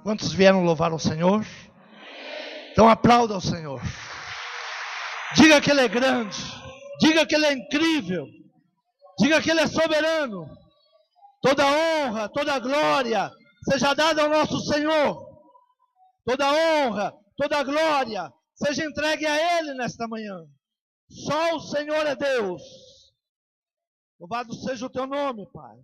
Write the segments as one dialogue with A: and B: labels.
A: Quantos vieram louvar o Senhor? Então aplauda o Senhor. Diga que Ele é grande. Diga que Ele é incrível. Diga que Ele é soberano. Toda honra, toda glória seja dada ao nosso Senhor. Toda honra, toda glória seja entregue a Ele nesta manhã. Só o Senhor é Deus. Louvado seja o teu nome, Pai.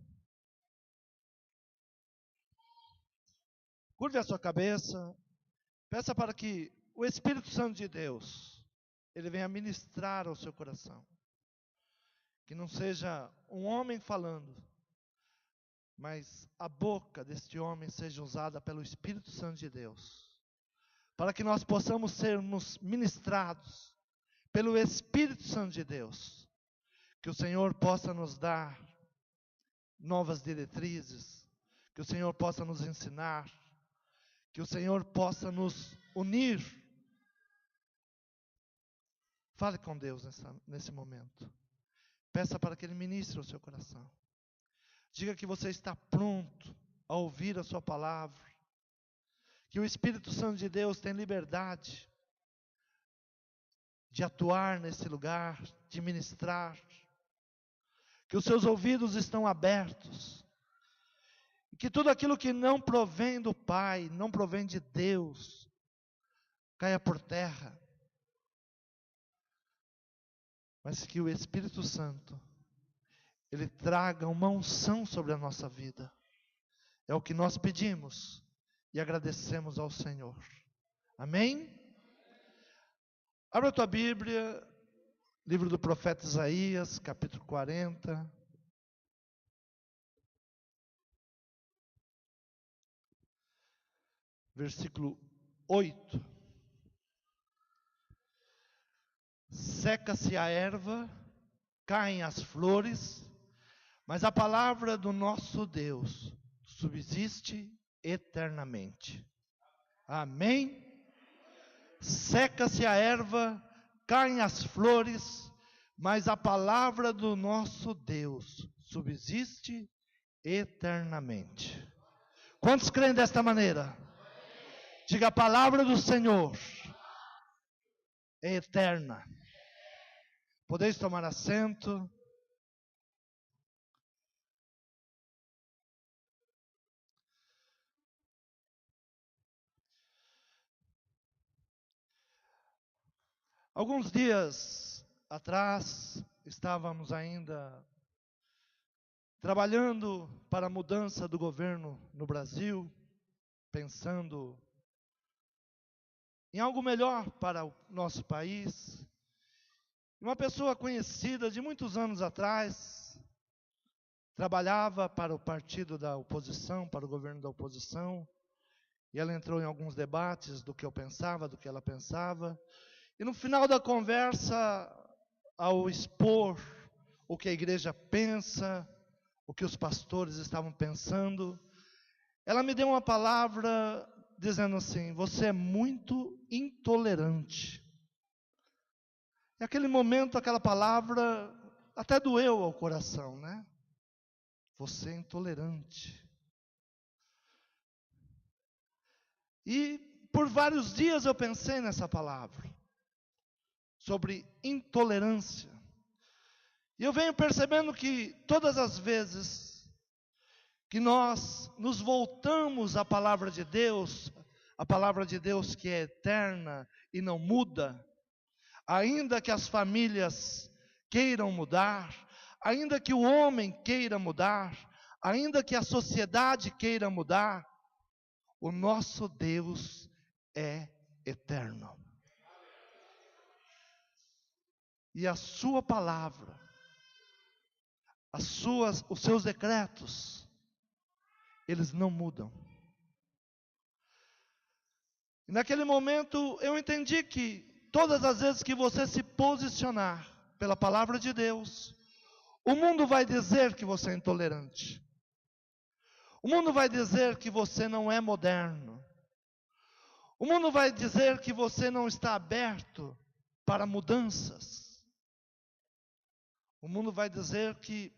A: Curve a sua cabeça. Peça para que o Espírito Santo de Deus, Ele venha ministrar ao seu coração. Que não seja um homem falando, mas a boca deste homem seja usada pelo Espírito Santo de Deus. Para que nós possamos sermos ministrados pelo Espírito Santo de Deus. Que o Senhor possa nos dar novas diretrizes. Que o Senhor possa nos ensinar. Que o Senhor possa nos unir. Fale com Deus nesse momento. Peça para que Ele ministre o seu coração. Diga que você está pronto a ouvir a sua palavra. Que o Espírito Santo de Deus tem liberdade de atuar nesse lugar, de ministrar. Que os seus ouvidos estão abertos. E que tudo aquilo que não provém do Pai, não provém de Deus, caia por terra. Mas que o Espírito Santo, Ele traga uma unção sobre a nossa vida. É o que nós pedimos e agradecemos ao Senhor. Amém? Abra a tua Bíblia, livro do profeta Isaías, capítulo 40. Versículo 8. Seca-se a erva, caem as flores, mas a palavra do nosso Deus subsiste eternamente. Amém? Seca-se a erva, caem as flores, mas a palavra do nosso Deus subsiste eternamente. Quantos creem desta maneira? Diga: a palavra do Senhor é eterna. Podeis tomar assento. Alguns dias atrás, estávamos ainda trabalhando para a mudança do governo no Brasil, pensando em algo melhor para o nosso país. Uma pessoa conhecida de muitos anos atrás, trabalhava para o partido da oposição, para o governo da oposição, e ela entrou em alguns debates do que eu pensava, do que ela pensava. E no final da conversa, ao expor o que a igreja pensa, o que os pastores estavam pensando, ela me deu uma palavra dizendo assim: você é muito intolerante. E naquele momento, aquela palavra até doeu ao coração, né? Você é intolerante. E por vários dias eu pensei nessa palavra, sobre intolerância. E eu venho percebendo que todas as vezes que nós nos voltamos à palavra de Deus, a palavra de Deus que é eterna e não muda, ainda que as famílias queiram mudar, ainda que o homem queira mudar, ainda que a sociedade queira mudar, o nosso Deus é eterno. E a sua palavra, os seus decretos, eles não mudam. E naquele momento eu entendi que todas as vezes que você se posicionar pela palavra de Deus, o mundo vai dizer que você é intolerante. O mundo vai dizer que você não é moderno. O mundo vai dizer que você não está aberto para mudanças. O mundo vai dizer que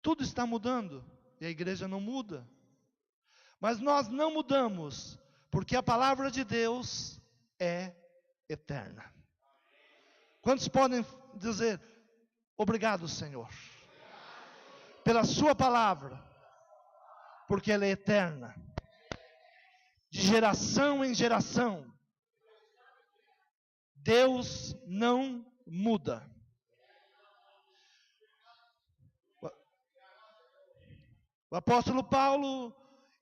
A: tudo está mudando e a igreja não muda. Mas nós não mudamos, porque a palavra de Deus é eterna. Quantos podem dizer, obrigado, Senhor, pela sua palavra, porque ela é eterna, de geração em geração. Deus não muda. O apóstolo Paulo,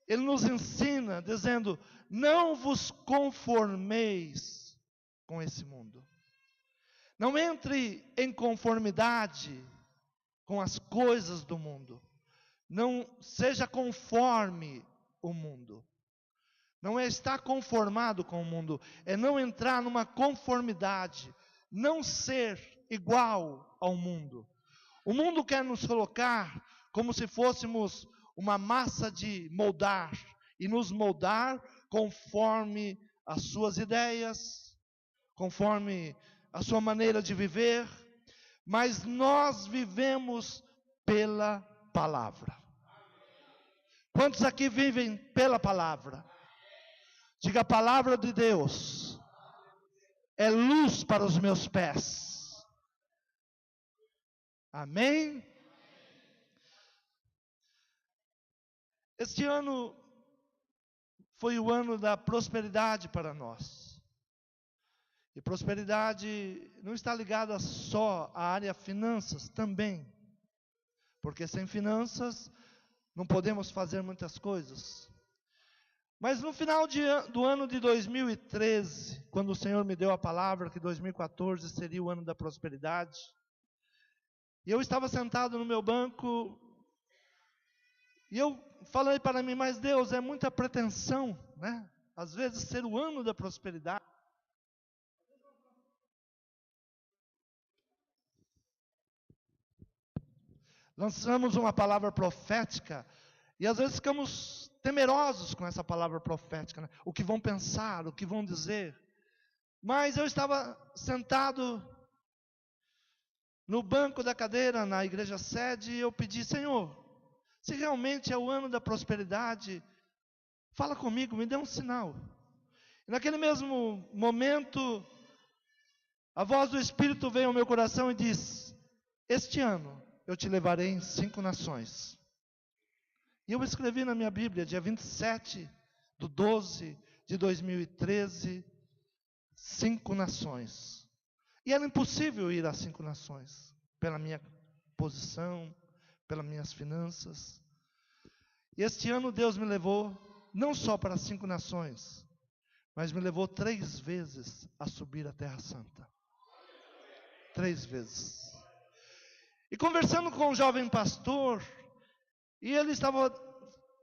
A: ele nos ensina, dizendo, não vos conformeis com esse mundo. Não entre em conformidade com as coisas do mundo. Não seja conforme o mundo. Não é estar conformado com o mundo, é não entrar numa conformidade, não ser igual ao mundo. O mundo quer nos colocar como se fôssemos uma massa de moldar, e nos moldar conforme as suas ideias, conforme a sua maneira de viver, mas nós vivemos pela palavra. Quantos aqui vivem pela palavra? Diga, a palavra de Deus é luz para os meus pés. Amém? Este ano foi o ano da prosperidade para nós. E prosperidade não está ligada só à área finanças, também. Porque sem finanças não podemos fazer muitas coisas. Mas no final do ano de 2013, quando o Senhor me deu a palavra que 2014 seria o ano da prosperidade, e eu estava sentado no meu banco, e eu falei para mim, mas Deus, é muita pretensão, né? Às vezes ser o ano da prosperidade. Lançamos uma palavra profética, e às vezes ficamos temerosos com essa palavra profética, né? O que vão pensar, o que vão dizer. Mas eu estava sentado no banco da cadeira, na igreja sede, e eu pedi, Senhor, se realmente é o ano da prosperidade, fala comigo, me dê um sinal. E naquele mesmo momento, a voz do Espírito veio ao meu coração e disse, este ano eu te levarei em 5 nações. E eu escrevi na minha Bíblia, dia 27/12 de 2013, 5 nações. E era impossível ir às 5 nações, pela minha posição, pelas minhas finanças. E este ano Deus me levou, não só para 5 nações, mas me levou 3 vezes a subir a Terra Santa. 3 vezes. E conversando com um jovem pastor, e ele estava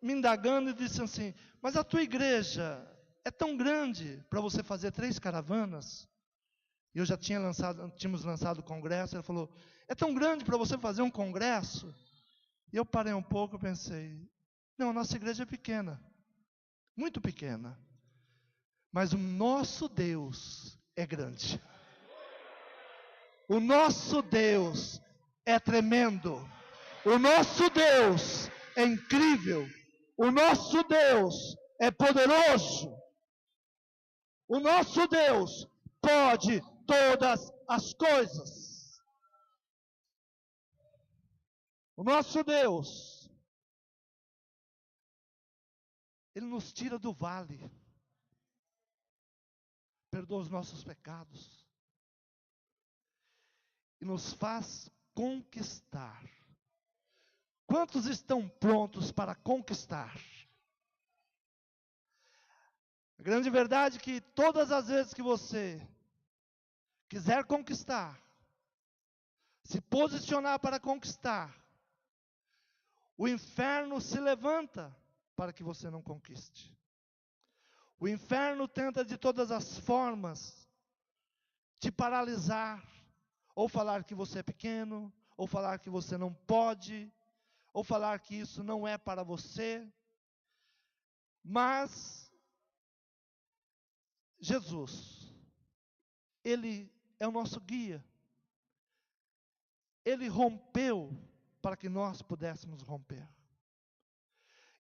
A: me indagando e disse assim, mas a tua igreja é tão grande para você fazer 3 caravanas? E eu já tínhamos lançado o congresso, ele falou, é tão grande para você fazer um congresso? E eu parei um pouco e pensei, não, a nossa igreja é pequena, muito pequena, mas o nosso Deus é grande. O nosso Deus é tremendo. O nosso Deus é incrível. O nosso Deus é poderoso. O nosso Deus pode todas as coisas. O nosso Deus, Ele nos tira do vale, perdoa os nossos pecados e nos faz conquistar. Quantos estão prontos para conquistar? A grande verdade é que todas as vezes que você quiser conquistar, se posicionar para conquistar, o inferno se levanta para que você não conquiste. O inferno tenta de todas as formas te paralisar, ou falar que você é pequeno, ou falar que você não pode, ou falar que isso não é para você. Mas Jesus, Ele é o nosso guia. Ele rompeu para que nós pudéssemos romper.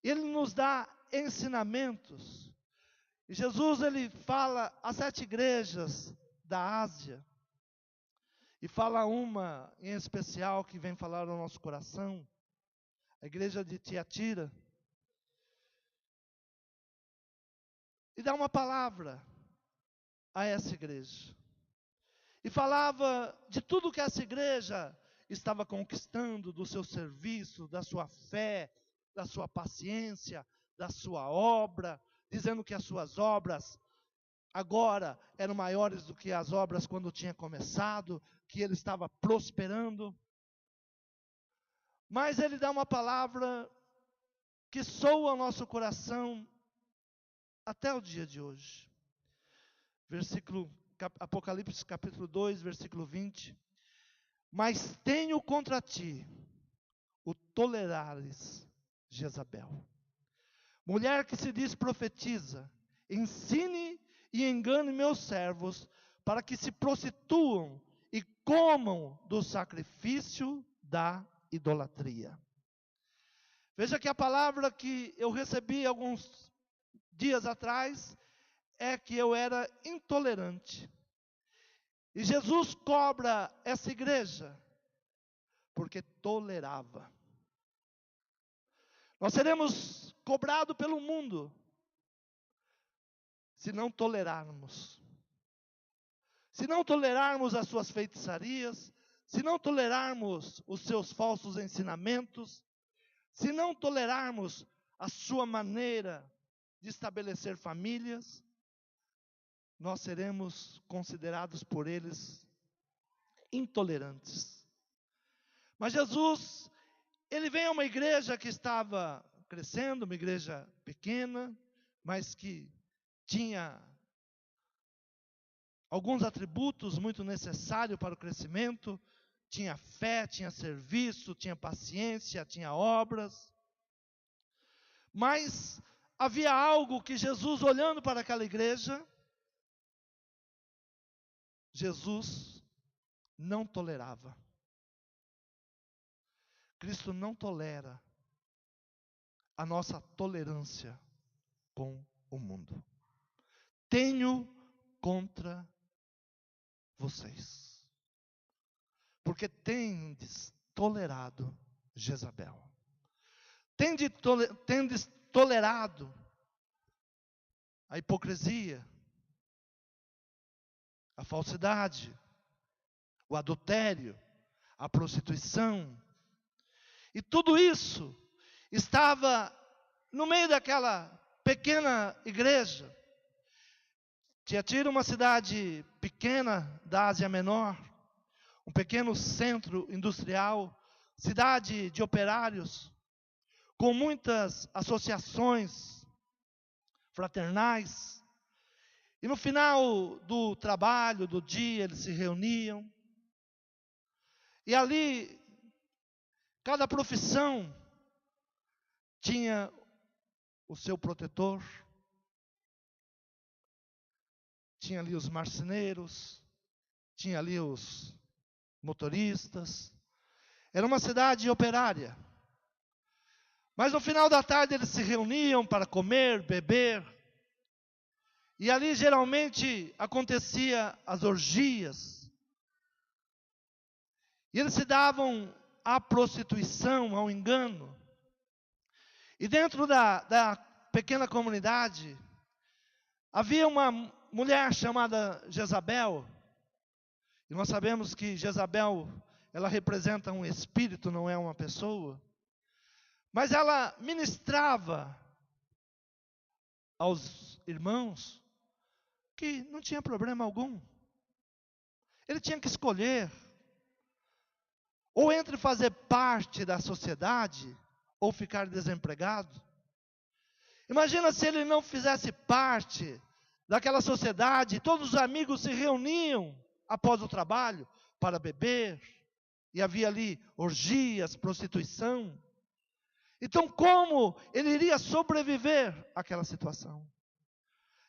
A: Ele nos dá ensinamentos. E Jesus, ele fala às 7 igrejas da Ásia. E fala uma em especial que vem falar ao nosso coração. A igreja de Tiatira. E dá uma palavra a essa igreja. E falava de tudo que essa igreja estava conquistando, do seu serviço, da sua fé, da sua paciência, da sua obra, dizendo que as suas obras agora eram maiores do que as obras quando tinha começado, que ele estava prosperando. Mas ele dá uma palavra que soa ao nosso coração até o dia de hoje. Apocalipse capítulo 2, versículo 20. Mas tenho contra ti o tolerares Jezabel, mulher que se diz profetiza, ensine e engane meus servos, para que se prostituam e comam do sacrifício da idolatria. Veja que a palavra que eu recebi alguns dias atrás é que eu era intolerante. E Jesus cobra essa igreja porque tolerava. Nós seremos cobrados pelo mundo se não tolerarmos. Se não tolerarmos as suas feitiçarias, se não tolerarmos os seus falsos ensinamentos, se não tolerarmos a sua maneira de estabelecer famílias, nós seremos considerados por eles intolerantes. Mas Jesus, ele vem a uma igreja que estava crescendo, uma igreja pequena, mas que tinha alguns atributos muito necessários para o crescimento. Tinha fé, tinha serviço, tinha paciência, tinha obras. Mas havia algo que Jesus, olhando para aquela igreja, Jesus não tolerava. Cristo não tolera a nossa tolerância com o mundo. Tenho contra vocês, porque tendes tolerado Jezabel. Tendes tolerado a hipocrisia, a falsidade, o adultério, a prostituição. E tudo isso estava no meio daquela pequena igreja. Tiatira, uma cidade pequena da Ásia Menor, um pequeno centro industrial, cidade de operários, com muitas associações fraternais. E no final do trabalho, do dia, eles se reuniam. E ali, cada profissão tinha o seu protetor. Tinha ali os marceneiros, tinha ali os motoristas. Era uma cidade operária. Mas no final da tarde eles se reuniam para comer, beber. E ali geralmente acontecia as orgias. E eles se davam à prostituição, ao engano. E dentro da pequena comunidade, havia uma mulher chamada Jezabel. E nós sabemos que Jezabel, ela representa um espírito, não é uma pessoa. Mas ela ministrava aos irmãos que não tinha problema algum. Ele tinha que escolher, ou entre fazer parte da sociedade, ou ficar desempregado. Imagina se ele não fizesse parte daquela sociedade, todos os amigos se reuniam após o trabalho para beber, e havia ali orgias, prostituição. Então, como ele iria sobreviver àquela situação?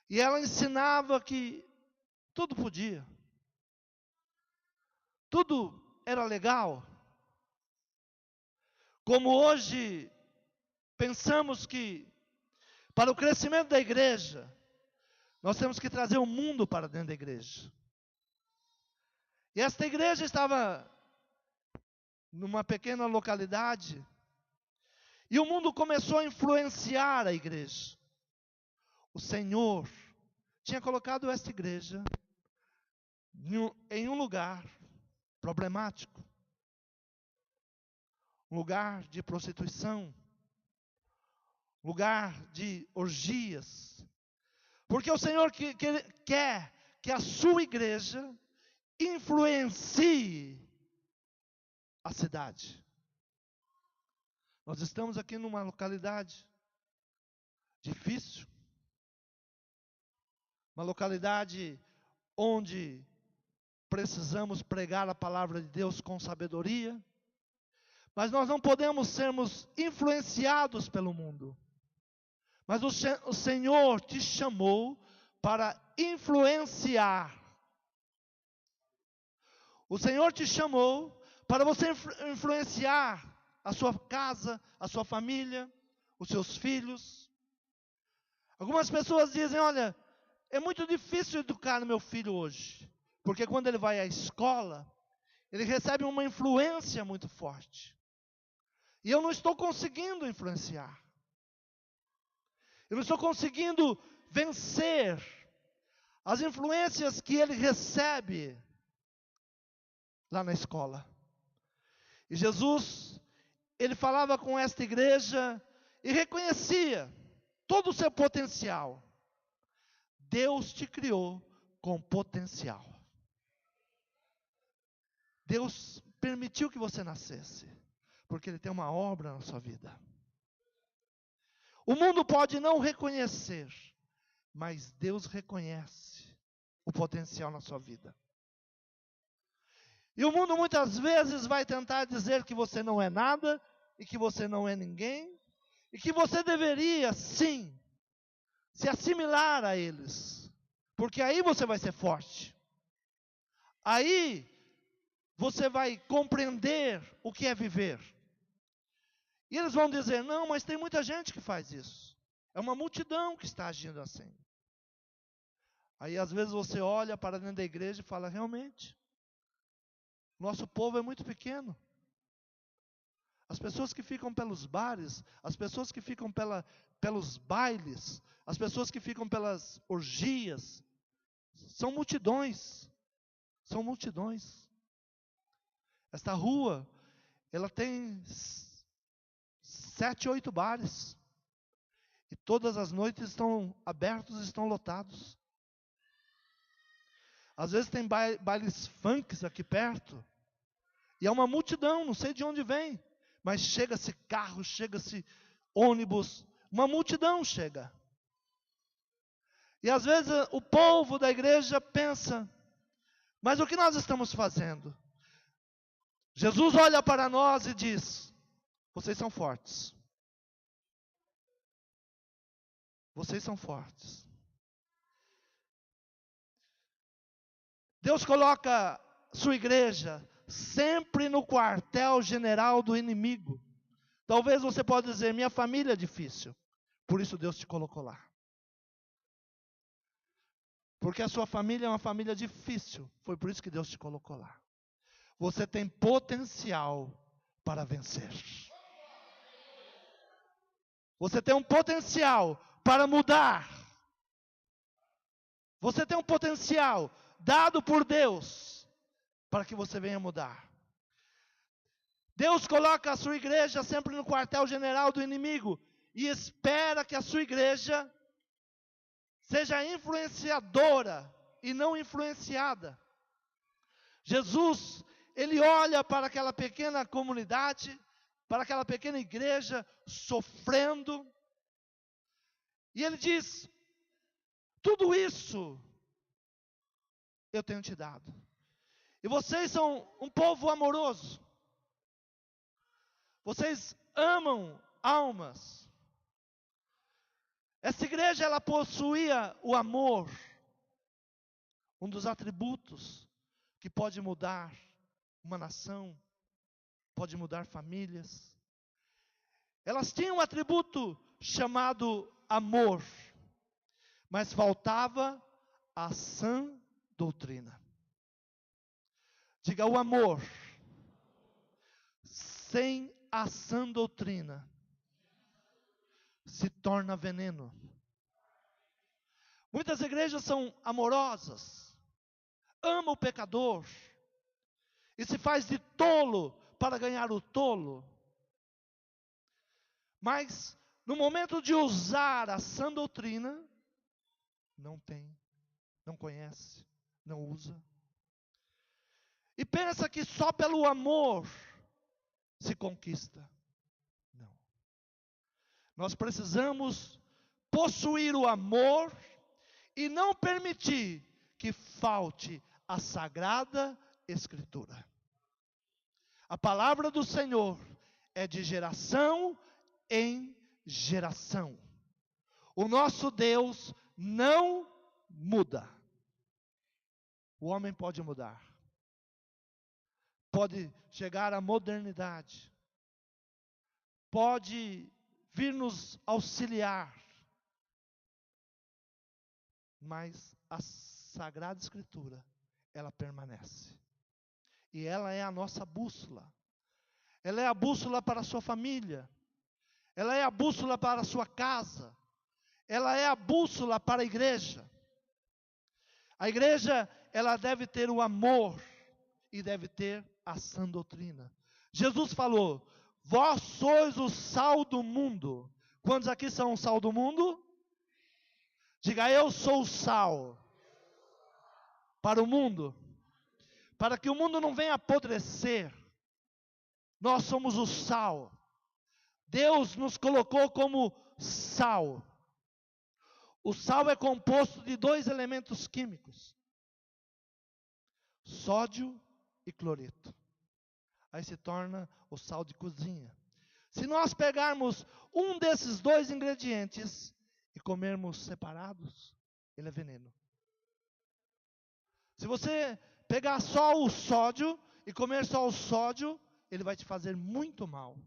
A: E ela ensinava que tudo podia. Tudo era legal. Como hoje pensamos que para o crescimento da igreja, nós temos que trazer o mundo para dentro da igreja. E esta igreja estava numa pequena localidade, e o mundo começou a influenciar a igreja. O Senhor tinha colocado esta igreja em um lugar problemático, um lugar de prostituição, lugar de orgias, porque o Senhor quer que a sua igreja influencie a cidade. Nós estamos aqui numa localidade difícil, uma localidade onde precisamos pregar a palavra de Deus com sabedoria, mas nós não podemos sermos influenciados pelo mundo. Mas o Senhor te chamou para influenciar. O Senhor te chamou para você influenciar a sua casa, a sua família, os seus filhos. Algumas pessoas dizem, olha, é muito difícil educar o meu filho hoje, porque quando ele vai à escola, ele recebe uma influência muito forte. E eu não estou conseguindo influenciar. Eu não estou conseguindo vencer as influências que ele recebe lá na escola. E Jesus, ele falava com esta igreja e reconhecia todo o seu potencial. Deus te criou com potencial. Deus permitiu que você nascesse, porque Ele tem uma obra na sua vida. O mundo pode não reconhecer, mas Deus reconhece o potencial na sua vida. E o mundo muitas vezes vai tentar dizer que você não é nada, e que você não é ninguém, e que você deveria, sim, se assimilar a eles, porque aí você vai ser forte. Aí você vai compreender o que é viver. E eles vão dizer, não, mas tem muita gente que faz isso. É uma multidão que está agindo assim. Aí às vezes você olha para dentro da igreja e fala, realmente, nosso povo é muito pequeno. As pessoas que ficam pelos bares, as pessoas que ficam pelos bailes, as pessoas que ficam pelas orgias, são multidões. São multidões. Esta rua, ela tem 7, 8 bares. E todas as noites estão abertos e estão lotados. Às vezes tem bailes funks aqui perto. E é uma multidão, não sei de onde vem. Mas chega-se carro, chega-se ônibus. Uma multidão chega. E às vezes o povo da igreja pensa, mas o que nós estamos fazendo? Jesus olha para nós e diz, vocês são fortes. Vocês são fortes. Deus coloca sua igreja sempre no quartel-general do inimigo. Talvez você possa dizer, minha família é difícil. Por isso Deus te colocou lá. Porque a sua família é uma família difícil. Foi por isso que Deus te colocou lá. Você tem potencial para vencer. Você tem um potencial para mudar. Você tem um potencial dado por Deus para que você venha mudar. Deus coloca a sua igreja sempre no quartel-general do inimigo e espera que a sua igreja seja influenciadora e não influenciada. Jesus, ele olha para aquela pequena comunidade, para aquela pequena igreja sofrendo, e ele diz, tudo isso eu tenho te dado. E vocês são um povo amoroso. Vocês amam almas. Essa igreja, ela possuía o amor. Um dos atributos que pode mudar uma nação, pode mudar famílias. Elas tinham um atributo chamado amor, mas faltava a sã doutrina. Diga, o amor sem a sã doutrina se torna veneno. Muitas igrejas são amorosas, amam o pecador, e se faz de tolo para ganhar o tolo. Mas, no momento de usar a sã doutrina, não tem, não conhece, não usa. E pensa que só pelo amor se conquista. Não. Nós precisamos possuir o amor e não permitir que falte a Sagrada Escritura. A palavra do Senhor é de geração em geração. O nosso Deus não muda. O homem pode mudar. Pode chegar à modernidade. Pode vir nos auxiliar. Mas a Sagrada Escritura, ela permanece. E ela é a nossa bússola. Ela é a bússola para a sua família. Ela é a bússola para a sua casa. Ela é a bússola para a igreja. A igreja, ela deve ter o amor e deve ter a sã doutrina. Jesus falou: vós sois o sal do mundo. Quantos aqui são o sal do mundo? Diga, eu sou o sal para o mundo, para que o mundo não venha apodrecer. Nós somos o sal. Deus nos colocou como sal. O sal é composto de 2 elementos químicos: sódio e cloreto. Aí se torna o sal de cozinha. Se nós pegarmos um desses 2 ingredientes e comermos separados, ele é veneno. Se você pegar só o sódio e comer só o sódio, ele vai te fazer muito mal.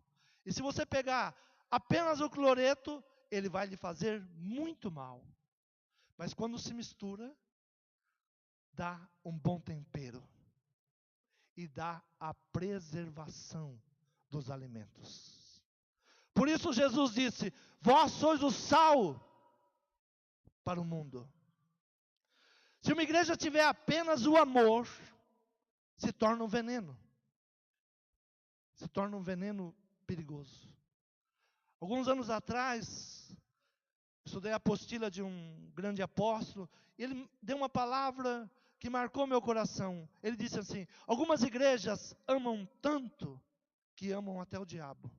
A: E se você pegar apenas o cloreto, ele vai lhe fazer muito mal. Mas quando se mistura, dá um bom tempero. E dá a preservação dos alimentos. Por isso Jesus disse: vós sois o sal para o mundo. Se uma igreja tiver apenas o amor, se torna um veneno. Se torna um veneno perigoso. Alguns anos atrás, estudei a apostila de um grande apóstolo, e ele deu uma palavra que marcou meu coração. Ele disse assim: algumas igrejas amam tanto que amam até o diabo.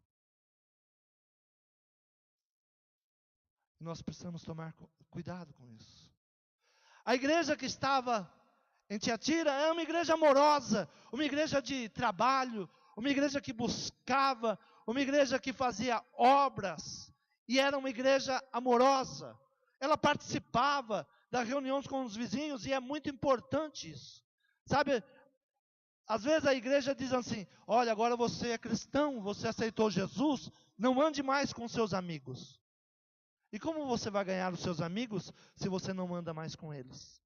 A: Nós precisamos tomar cuidado com isso. A igreja que estava em Tiatira era uma igreja amorosa, uma igreja de trabalho, uma igreja que buscava, uma igreja que fazia obras, e era uma igreja amorosa. Ela participava das reuniões com os vizinhos, e é muito importante isso. Sabe, às vezes a igreja diz assim: olha, agora você é cristão, você aceitou Jesus, não ande mais com seus amigos. E como você vai ganhar os seus amigos se você não anda mais com eles?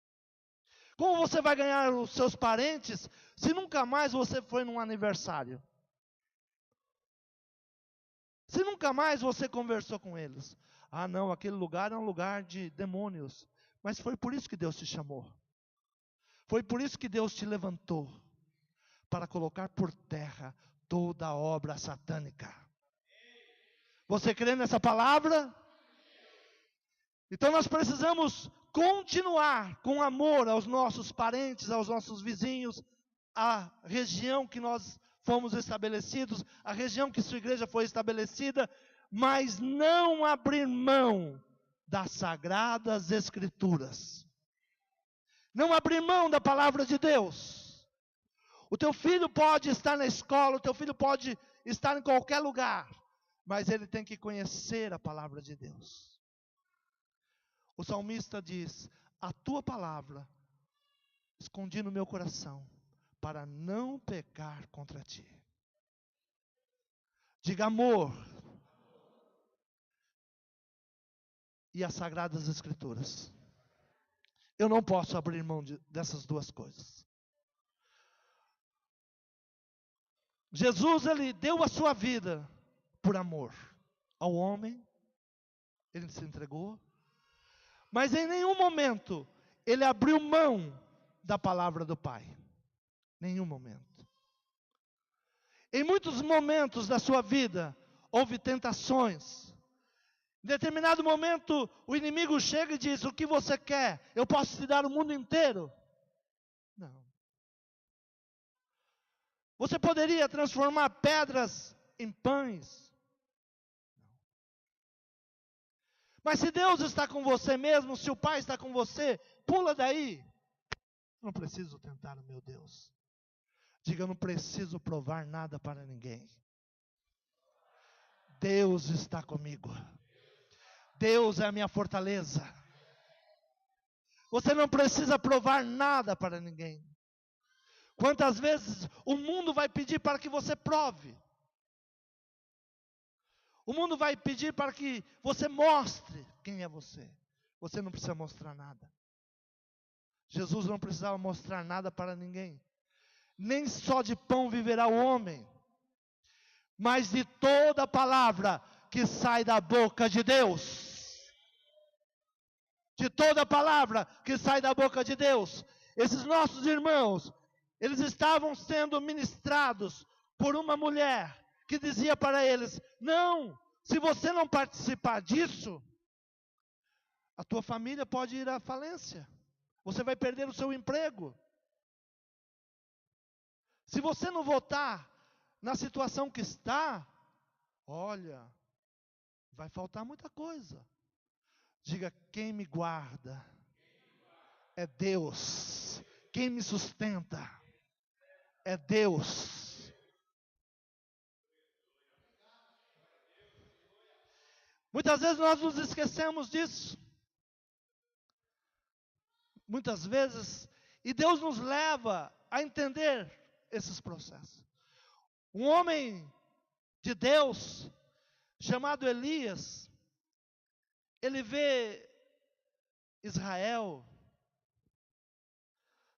A: Como você vai ganhar os seus parentes se nunca mais você foi num aniversário? Se nunca mais você conversou com eles? Ah, não, aquele lugar é um lugar de demônios. Mas foi por isso que Deus te chamou. Foi por isso que Deus te levantou, para colocar por terra toda a obra satânica. Você crê nessa palavra? Então nós precisamos continuar com amor aos nossos parentes, aos nossos vizinhos, à região que nós fomos estabelecidos, a região que sua igreja foi estabelecida, mas não abrir mão das sagradas escrituras. Não abrir mão da palavra de Deus. O teu filho pode estar na escola, o teu filho pode estar em qualquer lugar, mas ele tem que conhecer a palavra de Deus. O salmista diz: a tua palavra escondi no meu coração, para não pecar contra ti. Diga, amor e as Sagradas Escrituras. Eu não posso abrir mão dessas duas coisas. Jesus, ele deu a sua vida por amor ao homem, ele se entregou, mas em nenhum momento ele abriu mão da palavra do Pai. Nenhum momento. Em muitos momentos da sua vida, houve tentações. Em determinado momento, o inimigo chega e diz: o que você quer? Eu posso te dar o mundo inteiro? Não. Você poderia transformar pedras em pães? Não. Mas se Deus está com você mesmo, se o Pai está com você, pula daí. Não preciso tentar o meu Deus. Diga: eu não preciso provar nada para ninguém. Deus está comigo. Deus é a minha fortaleza. Você não precisa provar nada para ninguém. Quantas vezes o mundo vai pedir para que você prove? O mundo vai pedir para que você mostre quem é você. Você não precisa mostrar nada. Jesus não precisava mostrar nada para ninguém. Nem só de pão viverá o homem, mas de toda palavra que sai da boca de Deus. De toda palavra que sai da boca de Deus. Esses nossos irmãos, eles estavam sendo ministrados por uma mulher que dizia para eles: não, se você não participar disso, a tua família pode ir à falência. Você vai perder o seu emprego. Se você não votar na situação que está, olha, vai faltar muita coisa. Diga: quem me guarda é Deus. Quem me sustenta é Deus. Muitas vezes nós nos esquecemos disso. Muitas vezes, e Deus nos leva a entender esses processos. Um homem de Deus, chamado Elias, ele vê Israel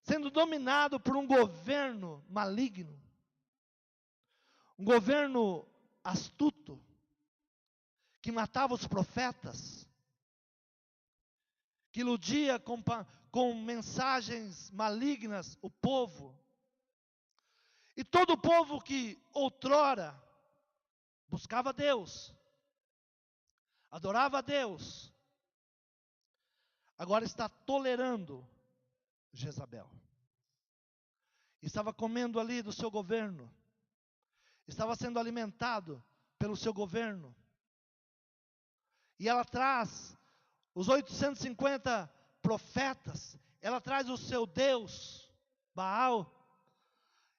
A: sendo dominado por um governo maligno, um governo astuto, que matava os profetas, que iludia com mensagens malignas o povo. E todo o povo que outrora buscava Deus, adorava a Deus, agora está tolerando Jezabel. Estava comendo ali do seu governo, estava sendo alimentado pelo seu governo. E ela traz os 850 profetas, ela traz o seu Deus, Baal,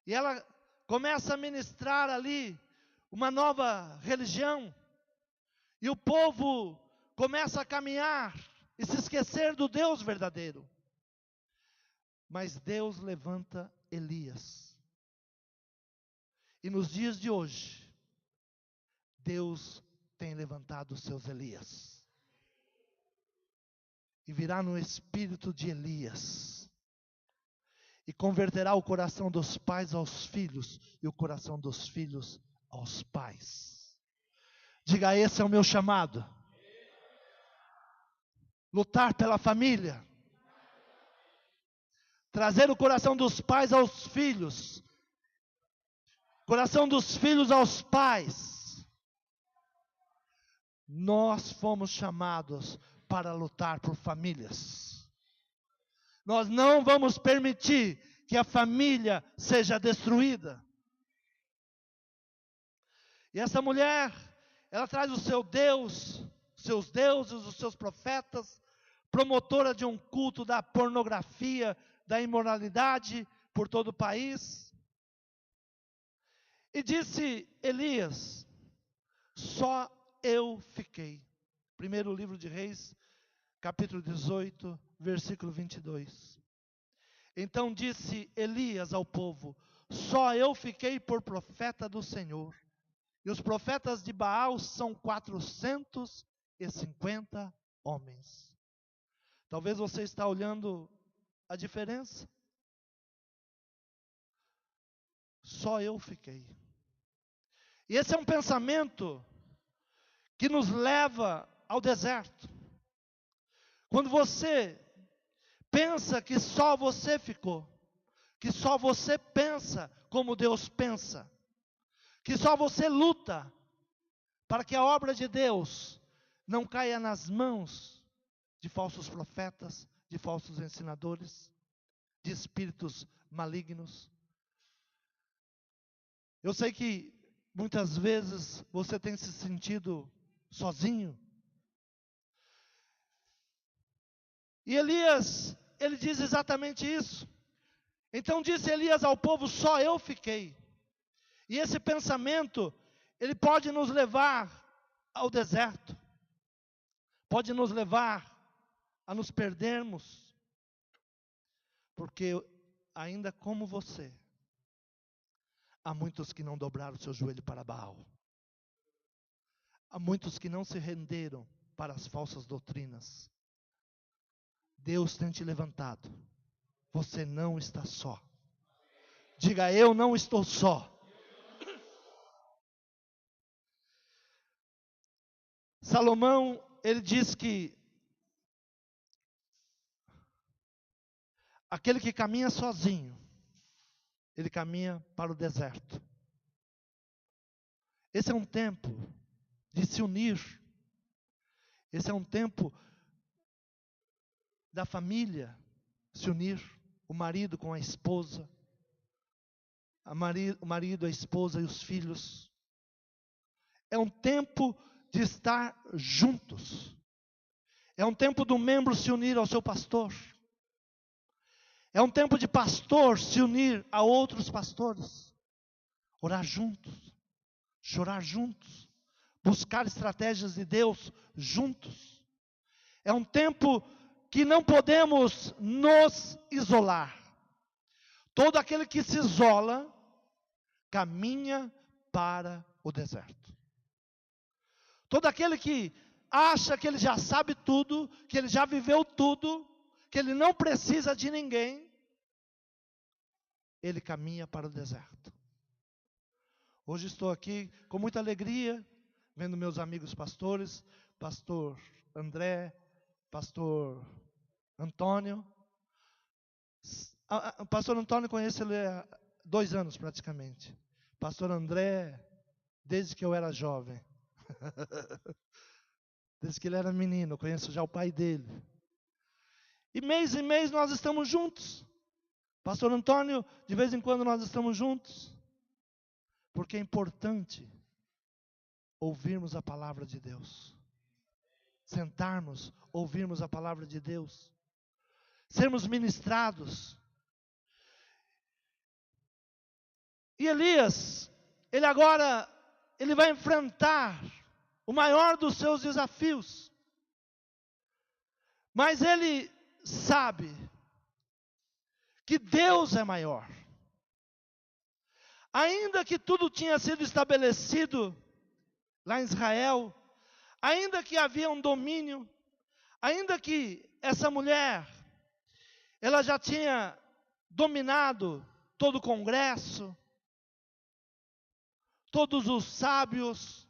A: e ela começa a ministrar ali uma nova religião, e o povo começa a caminhar e se esquecer do Deus verdadeiro. Mas Deus levanta Elias. E nos dias de hoje, Deus tem levantado os seus Elias. E virá no espírito de Elias. E converterá o coração dos pais aos filhos, e o coração dos filhos aos pais. Diga: esse é o meu chamado. Lutar pela família. Trazer o coração dos pais aos filhos. Coração dos filhos aos pais. Nós fomos chamados para lutar por famílias. Nós não vamos permitir que a família seja destruída. E essa mulher, ela traz o seu Deus, seus deuses, os seus profetas, promotora de um culto da pornografia, da imoralidade por todo o país. E disse Elias: só eu fiquei. Primeiro livro de Reis, capítulo 18, versículo 22. Então disse Elias ao povo: só eu fiquei por profeta do Senhor. E os profetas de Baal são 450. homens. Talvez você está olhando a diferença. Só eu fiquei. E esse é um pensamento que nos leva ao deserto. Quando você pensa que só você ficou, que só você pensa como Deus pensa, que só você luta para que a obra de Deus não caia nas mãos de falsos profetas, de falsos ensinadores, de espíritos malignos. Eu sei que muitas vezes você tem se sentido sozinho. E Elias, ele diz exatamente isso. Então disse Elias ao povo: só eu fiquei. E esse pensamento, ele pode nos levar ao deserto. Pode nos levar a nos perdermos. Porque ainda como você, há muitos que não dobraram o seu joelho para Baal. Há muitos que não se renderam para as falsas doutrinas. Deus tem te levantado. Você não está só. Diga: eu não estou só. Salomão, ele diz que aquele que caminha sozinho, ele caminha para o deserto. Esse é um tempo de se unir. Esse é um tempo da família se unir, o marido com a esposa, o marido, a esposa e os filhos. É um tempo de estar juntos. É um tempo do membro se unir ao seu pastor. É um tempo de pastor se unir a outros pastores. Orar juntos, chorar juntos, buscar estratégias de Deus juntos. É um tempo que não podemos nos isolar. Todo aquele que se isola, caminha para o deserto. Todo aquele que acha que ele já sabe tudo, que ele já viveu tudo, que ele não precisa de ninguém, ele caminha para o deserto. Hoje estou aqui com muita alegria, vendo meus amigos pastores, pastor André, pastor Antônio. O pastor Antônio conheço ele há 2 anos praticamente. Pastor André, desde que eu era jovem. Desde que ele era menino, eu conheço já o pai dele. E mês em mês nós estamos juntos. Pastor Antônio, de vez em quando nós estamos juntos. Porque é importante ouvirmos a palavra de Deus. Sentarmos, ouvirmos a palavra de Deus. Sermos ministrados. E Elias, ele vai enfrentar o maior dos seus desafios. Mas ele sabe que Deus é maior. Ainda que tudo tinha sido estabelecido lá em Israel, ainda que havia um domínio, ainda que essa mulher, ela já tinha dominado todo o congresso, todos os sábios,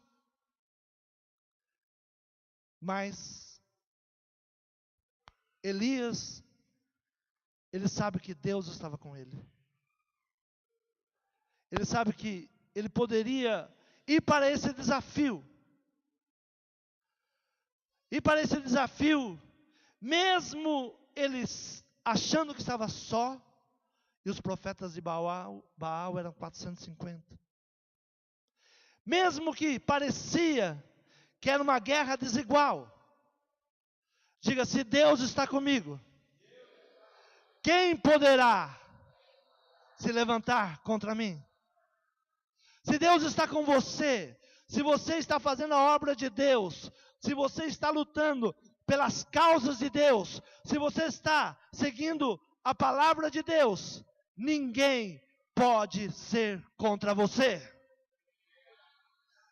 A: mas Elias, ele sabe que Deus estava com ele. Ele sabe que ele poderia ir para esse desafio. Ir para esse desafio, mesmo eles achando que estava só, e os profetas de Baal eram 450. Mesmo que parecia que era uma guerra desigual. Diga: se Deus está comigo, quem poderá se levantar contra mim? Se Deus está com você, se você está fazendo a obra de Deus, se você está lutando pelas causas de Deus, se você está seguindo a palavra de Deus, ninguém pode ser contra você.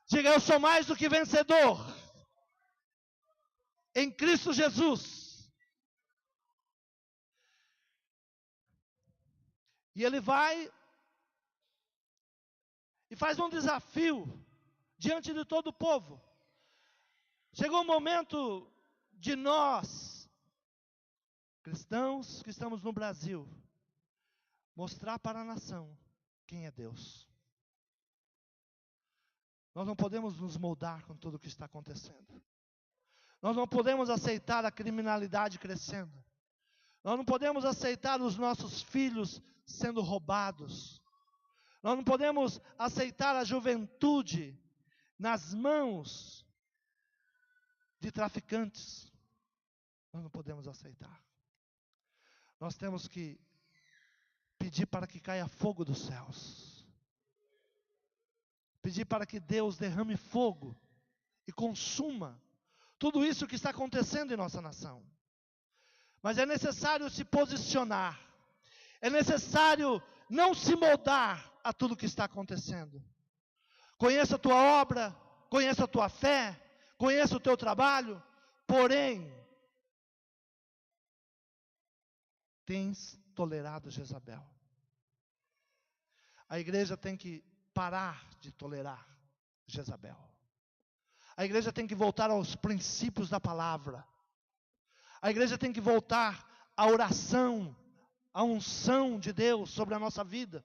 A: Diga: eu sou mais do que vencedor. em Cristo Jesus. E ele vai e faz um desafio diante de todo o povo. Chegou o momento de nós, cristãos que estamos no Brasil, mostrar para a nação quem é Deus. Nós não podemos nos moldar com tudo o que está acontecendo. Nós não podemos aceitar a criminalidade crescendo. Nós não podemos aceitar os nossos filhos sendo roubados. Nós não podemos aceitar a juventude nas mãos de traficantes. Nós não podemos aceitar. Nós temos que pedir para que caia fogo dos céus. Pedir para que Deus derrame fogo e consuma tudo isso que está acontecendo em nossa nação. Mas é necessário se posicionar. É necessário não se moldar a tudo que está acontecendo. Conheça a tua obra, conheça a tua fé, conheça o teu trabalho, porém, tens tolerado Jezabel. A igreja tem que parar de tolerar Jezabel. A igreja tem que voltar aos princípios da palavra. A igreja tem que voltar à oração, à unção de Deus sobre a nossa vida.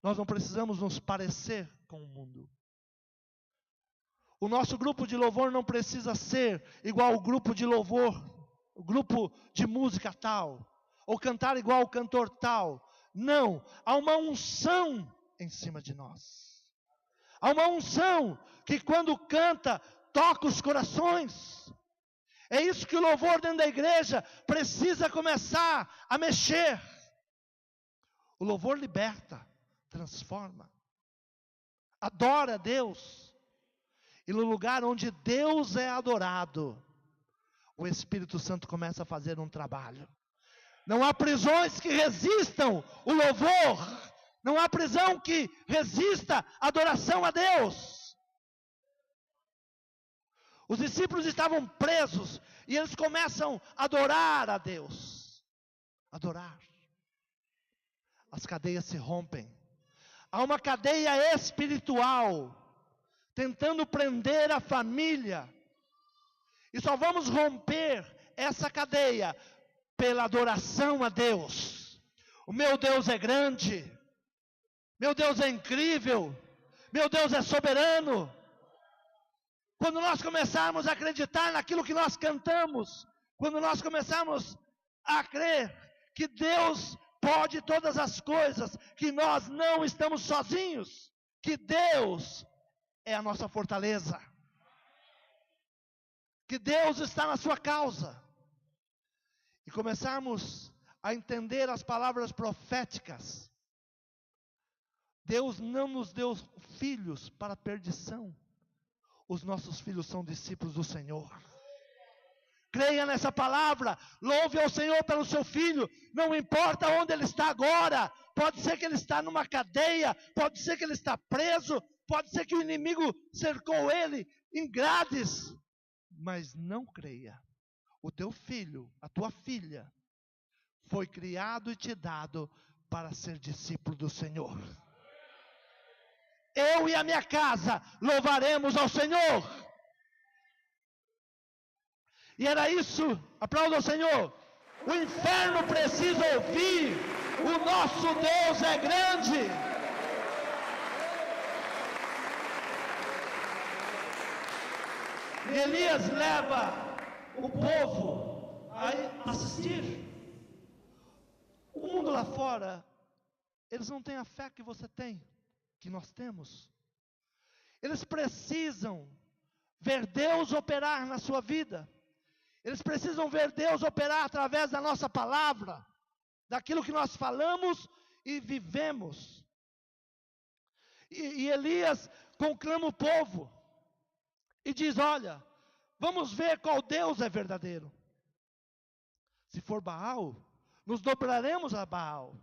A: Nós não precisamos nos parecer com o mundo. O nosso grupo de louvor não precisa ser igual ao grupo de louvor, o grupo de música tal, ou cantar igual ao cantor tal. Não, há uma unção em cima de nós. Há uma unção que quando canta, toca os corações. É isso que o louvor dentro da igreja precisa começar a mexer. O louvor liberta, transforma, adora a Deus. E no lugar onde Deus é adorado, o Espírito Santo começa a fazer um trabalho. Não há prisões que resistam o louvor. Não há prisão que resista a adoração a Deus. Os discípulos estavam presos e eles começam a adorar a Deus. Adorar. As cadeias se rompem. Há uma cadeia espiritual tentando prender a família. E só vamos romper essa cadeia pela adoração a Deus. O meu Deus é grande. Meu Deus é incrível. Meu Deus é soberano. Quando nós começarmos a acreditar naquilo que nós cantamos, quando nós começarmos a crer que Deus pode todas as coisas, que nós não estamos sozinhos, que Deus é a nossa fortaleza, que Deus está na sua causa, e começarmos a entender as palavras proféticas. Deus não nos deu filhos para perdição. Os nossos filhos são discípulos do Senhor. Creia nessa palavra. Louve ao Senhor pelo seu filho. Não importa onde ele está agora. Pode ser que ele está numa cadeia. Pode ser que ele está preso. Pode ser que o inimigo cercou ele em grades. Mas não creia. O teu filho, a tua filha, foi criado e te dado para ser discípulo do Senhor. Eu e a minha casa louvaremos ao Senhor. E era isso, aplauda ao Senhor. O inferno precisa ouvir, o nosso Deus é grande. E Elias leva o povo a assistir. O mundo lá fora, eles não têm a fé que você tem, que nós temos. Eles precisam ver Deus operar na sua vida. Eles precisam ver Deus operar através da nossa palavra, daquilo que nós falamos e vivemos. E Elias conclama o povo e diz: olha, vamos ver qual Deus é verdadeiro. Se for Baal, nos dobraremos a Baal.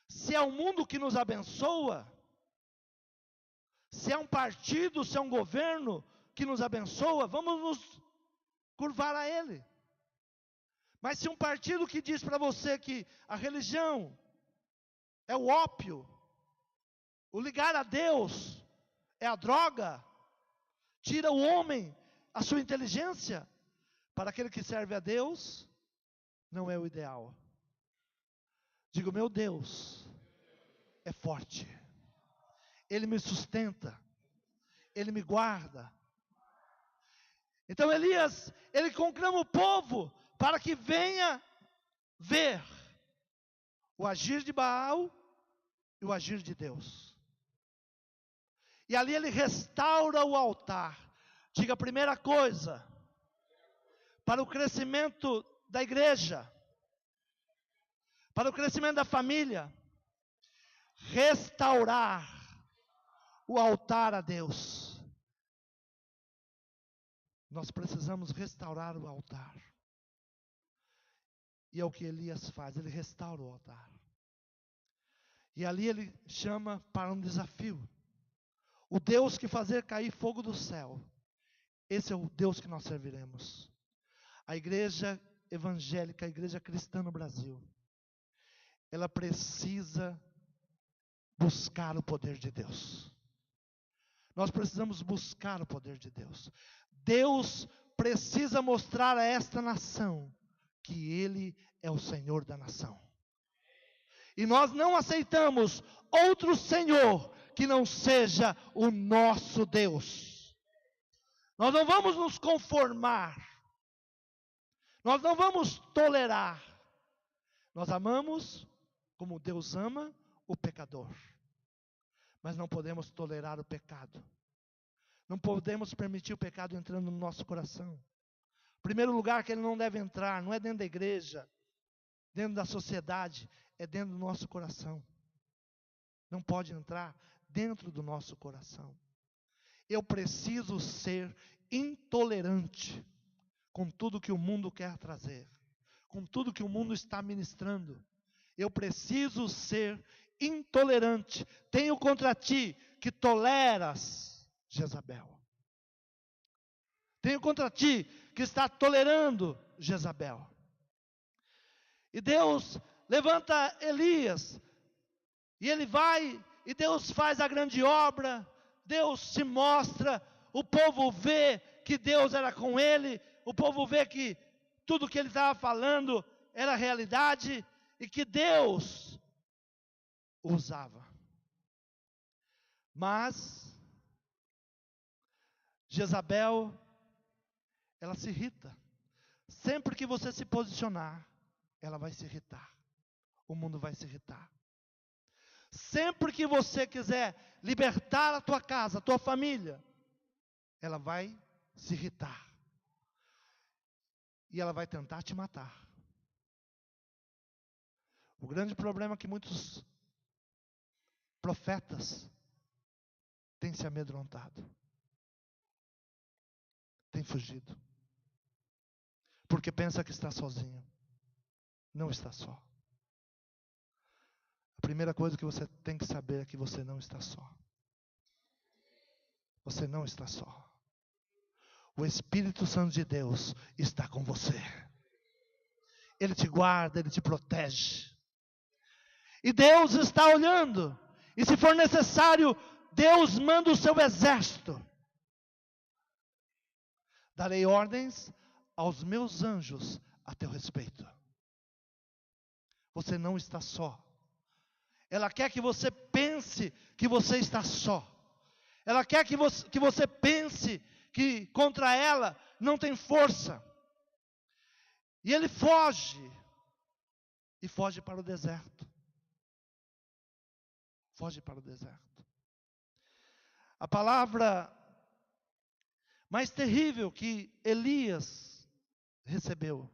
A: Se é o mundo que nos abençoa, se é um partido, se é um governo que nos abençoa, vamos nos curvar a Ele. Mas se um partido que diz para você que a religião é o ópio, o ligar a Deus é a droga, tira o homem a sua inteligência, para aquele que serve a Deus, não é o ideal. Digo, meu Deus é forte, Ele me sustenta, Ele me guarda. Então Elias, ele conclama o povo para que venha ver o agir de Baal e o agir de Deus. E ali ele restaura o altar. Diga a primeira coisa, para o crescimento da igreja, para o crescimento da família, restaurar o altar a Deus. Nós precisamos restaurar o altar. E é o que Elias faz, ele restaura o altar. E ali ele chama para um desafio. O Deus que fazer cair fogo do céu, esse é o Deus que nós serviremos. A igreja evangélica, a igreja cristã no Brasil, ela precisa buscar o poder de Deus. Nós precisamos buscar o poder de Deus. Deus precisa mostrar a esta nação que Ele é o Senhor da nação. E nós não aceitamos outro Senhor que não seja o nosso Deus. Nós não vamos nos conformar. Nós não vamos tolerar. Nós amamos como Deus ama o pecador. Mas não podemos tolerar o pecado. Não podemos permitir o pecado entrando no nosso coração. O primeiro lugar que ele não deve entrar, não é dentro da igreja, dentro da sociedade, é dentro do nosso coração. Não pode entrar dentro do nosso coração. Eu preciso ser intolerante com tudo que o mundo quer trazer, com tudo que o mundo está ministrando. Eu preciso ser intolerante. Tenho contra ti que toleras Jezabel. Tenho contra ti que está tolerando Jezabel. E Deus levanta Elias, e ele vai, e Deus faz a grande obra, Deus se mostra, o povo vê que Deus era com ele, o povo vê que tudo que ele estava falando era realidade, e que Deus o usava. Mas Jezabel, ela se irrita. Sempre que você se posicionar, ela vai se irritar. O mundo vai se irritar. Sempre que você quiser libertar a tua casa, a tua família, ela vai se irritar. E ela vai tentar te matar. O grande problema é que muitos profetas têm se amedrontado. Têm fugido. Porque pensa que está sozinho. Não está só. A primeira coisa que você tem que saber é que você não está só. Você não está só. O Espírito Santo de Deus está com você. Ele te guarda, Ele te protege. E Deus está olhando. E se for necessário, Deus manda o seu exército. Darei ordens aos meus anjos a teu respeito. Você não está só. Ela quer que você pense que você está só. Ela quer que você pense que contra ela não tem força. E ele foge. E foge para o deserto. Foge para o deserto. A palavra mais terrível que Elias recebeu: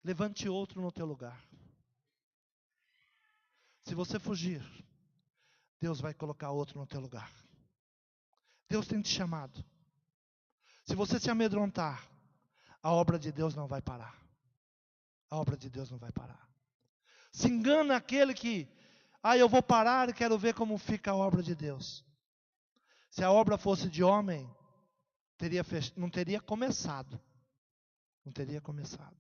A: levante outro no teu lugar. Se você fugir, Deus vai colocar outro no teu lugar. Deus tem te chamado. Se você se amedrontar, a obra de Deus não vai parar. A obra de Deus não vai parar. Se engana aquele que, eu vou parar e quero ver como fica a obra de Deus. Se a obra fosse de homem, não teria começado. Não teria começado.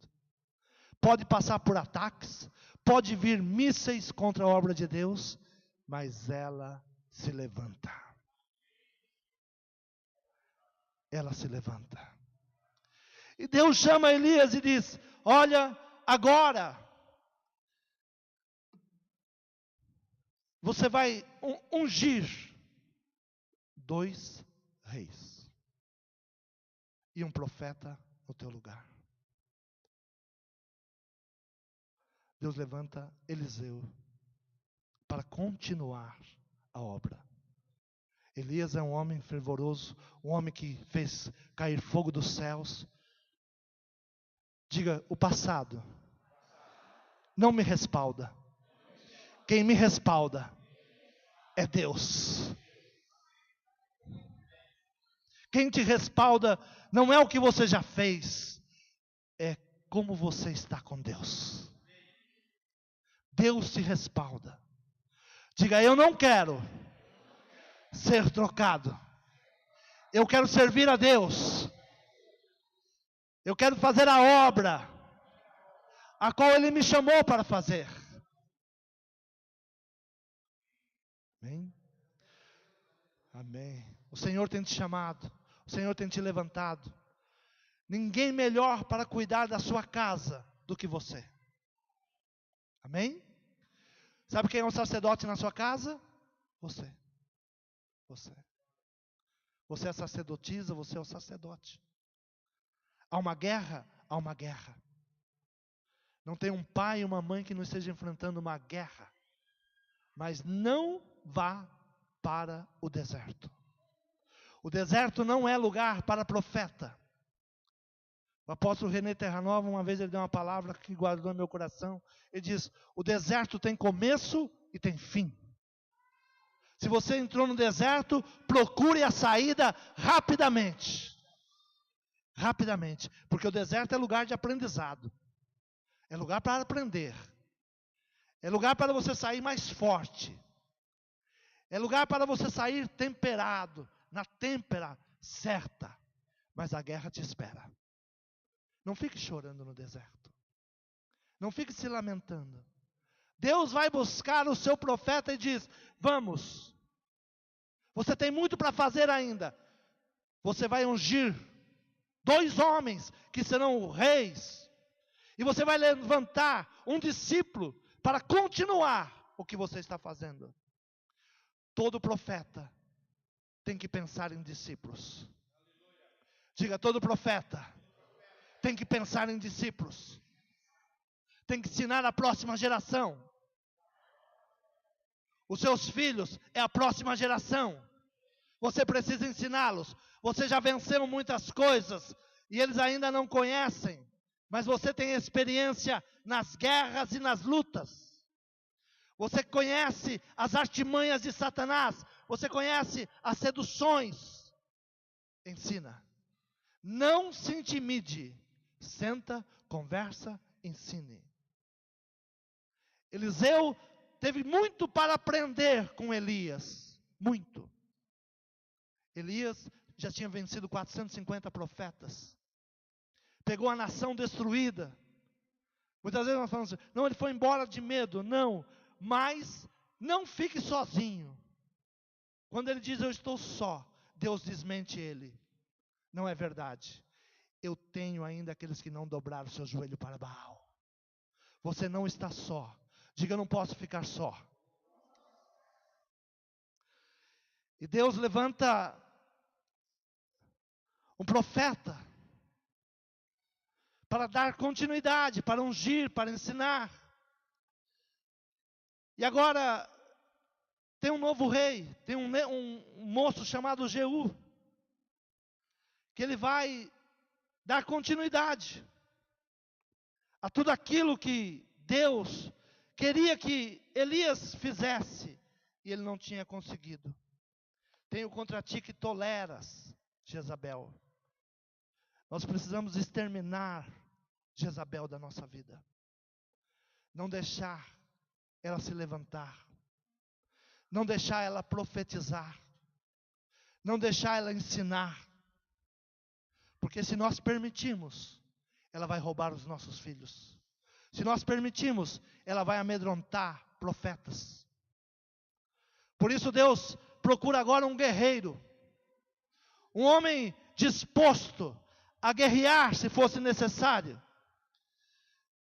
A: Pode passar por ataques, pode vir mísseis contra a obra de Deus, mas ela se levanta. Ela se levanta. E Deus chama Elias e diz: olha, agora você vai ungir 2 reis e um profeta no teu lugar. Deus levanta Eliseu para continuar a obra. Elias é um homem fervoroso, um homem que fez cair fogo dos céus. Diga: o passado não me respalda. Quem me respalda é Deus. Quem te respalda não é o que você já fez, é como você está com Deus. Deus te respalda. Diga: eu não quero ser trocado. Eu quero servir a Deus. Eu quero fazer a obra a qual Ele me chamou para fazer. Amém? Amém. O Senhor tem te chamado. O Senhor tem te levantado. Ninguém melhor para cuidar da sua casa do que você. Amém? Sabe quem é o sacerdote na sua casa? Você. Você. Você é a sacerdotisa, você é o sacerdote. Há uma guerra? Há uma guerra. Não tem um pai e uma mãe que não esteja enfrentando uma guerra. Mas não vá para o deserto. O deserto não é lugar para profeta. O apóstolo René Terranova, uma vez ele deu uma palavra que guardou no meu coração. Ele diz: o deserto tem começo e tem fim. Se você entrou no deserto, procure a saída rapidamente. Rapidamente. Porque o deserto é lugar de aprendizado. É lugar para aprender. É lugar para você sair mais forte. É lugar para você sair temperado, na têmpera certa. Mas a guerra te espera. Não fique chorando no deserto. Não fique se lamentando. Deus vai buscar o seu profeta e diz: vamos. Você tem muito para fazer ainda. Você vai ungir 2 homens que serão reis. E você vai levantar um discípulo para continuar o que você está fazendo. Todo profeta tem que pensar em discípulos. Diga: todo profeta tem que pensar em discípulos. Tem que ensinar a próxima geração. Os seus filhos é a próxima geração. Você precisa ensiná-los. Você já venceu muitas coisas e eles ainda não conhecem. Mas você tem experiência nas guerras e nas lutas. Você conhece as artimanhas de Satanás. Você conhece as seduções. Ensina. Não se intimide. Senta, conversa, ensine. Eliseu teve muito para aprender com Elias. Muito. Elias já tinha vencido 450 profetas. Pegou a nação destruída. Muitas vezes nós falamos assim: não, ele foi embora de medo. Não, mas não fique sozinho. Quando ele diz: eu estou só, Deus desmente ele. Não é verdade. Eu tenho ainda aqueles que não dobraram o seu joelho para Baal. Você não está só. Diga: eu não posso ficar só. E Deus levanta um profeta para dar continuidade, para ungir, para ensinar. E agora tem um novo rei, tem um moço chamado Jeú, que ele vai dar continuidade a tudo aquilo que Deus queria que Elias fizesse, e ele não tinha conseguido. Tenho contra ti que toleras Jezabel. Nós precisamos exterminar Jezabel da nossa vida. Não deixar ela se levantar. Não deixar ela profetizar. não deixar ela ensinar. Porque se nós permitirmos, ela vai roubar os nossos filhos. Se nós permitirmos, ela vai amedrontar profetas. Por isso Deus procura agora um guerreiro, um homem disposto a guerrear se fosse necessário.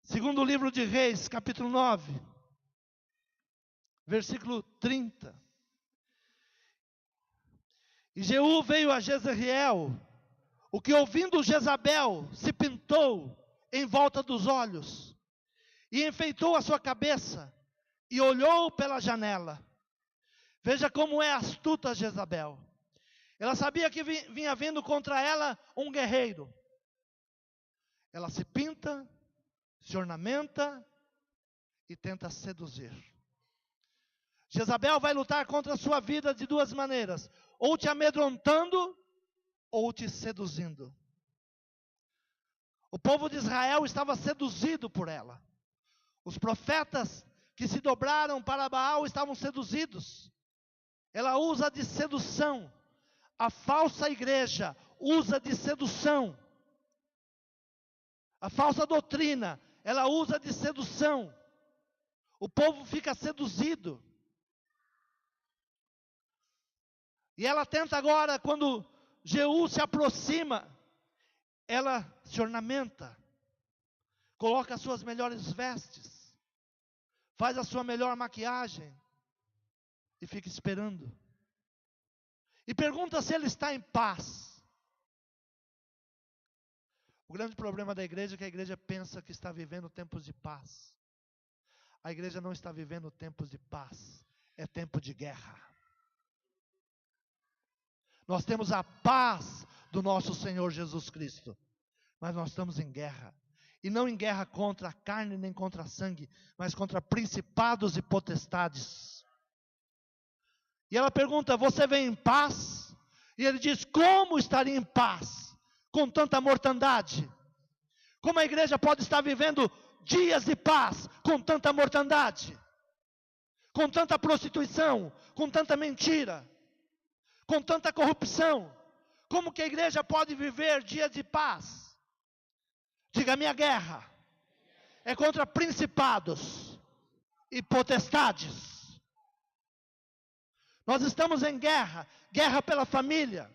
A: Segundo o livro de Reis, capítulo 9, versículo 30. E Jeú veio a Jezreel, o que ouvindo Jezabel se pintou em volta dos olhos, e enfeitou a sua cabeça, e olhou pela janela. Veja como é astuta Jezabel. Ela sabia que vinha vindo contra ela um guerreiro. Ela se pinta, se ornamenta e tenta seduzir. Jezabel vai lutar contra a sua vida de duas maneiras: ou te amedrontando, ou te seduzindo. O povo de Israel estava seduzido por ela. Os profetas que se dobraram para Baal estavam seduzidos. Ela usa de sedução. A falsa igreja usa de sedução. A falsa doutrina, ela usa de sedução. O povo fica seduzido. E ela tenta agora, quando Jeú se aproxima, ela se ornamenta, coloca as suas melhores vestes, faz a sua melhor maquiagem e fica esperando. E pergunta se ele está em paz. O grande problema da igreja é que a igreja pensa que está vivendo tempos de paz. A igreja não está vivendo tempos de paz, é tempo de guerra. Nós temos a paz do nosso Senhor Jesus Cristo, mas nós estamos em guerra. E não em guerra contra a carne nem contra a sangue, mas contra principados e potestades. E ela pergunta: você vem em paz? E ele diz: como estaria em paz com tanta mortandade? Como a igreja pode estar vivendo dias de paz com tanta mortandade? Com tanta prostituição, com tanta mentira, com tanta corrupção? Como que a igreja pode viver dias de paz? Diga: minha guerra é contra principados e potestades. Nós estamos em guerra, guerra pela família,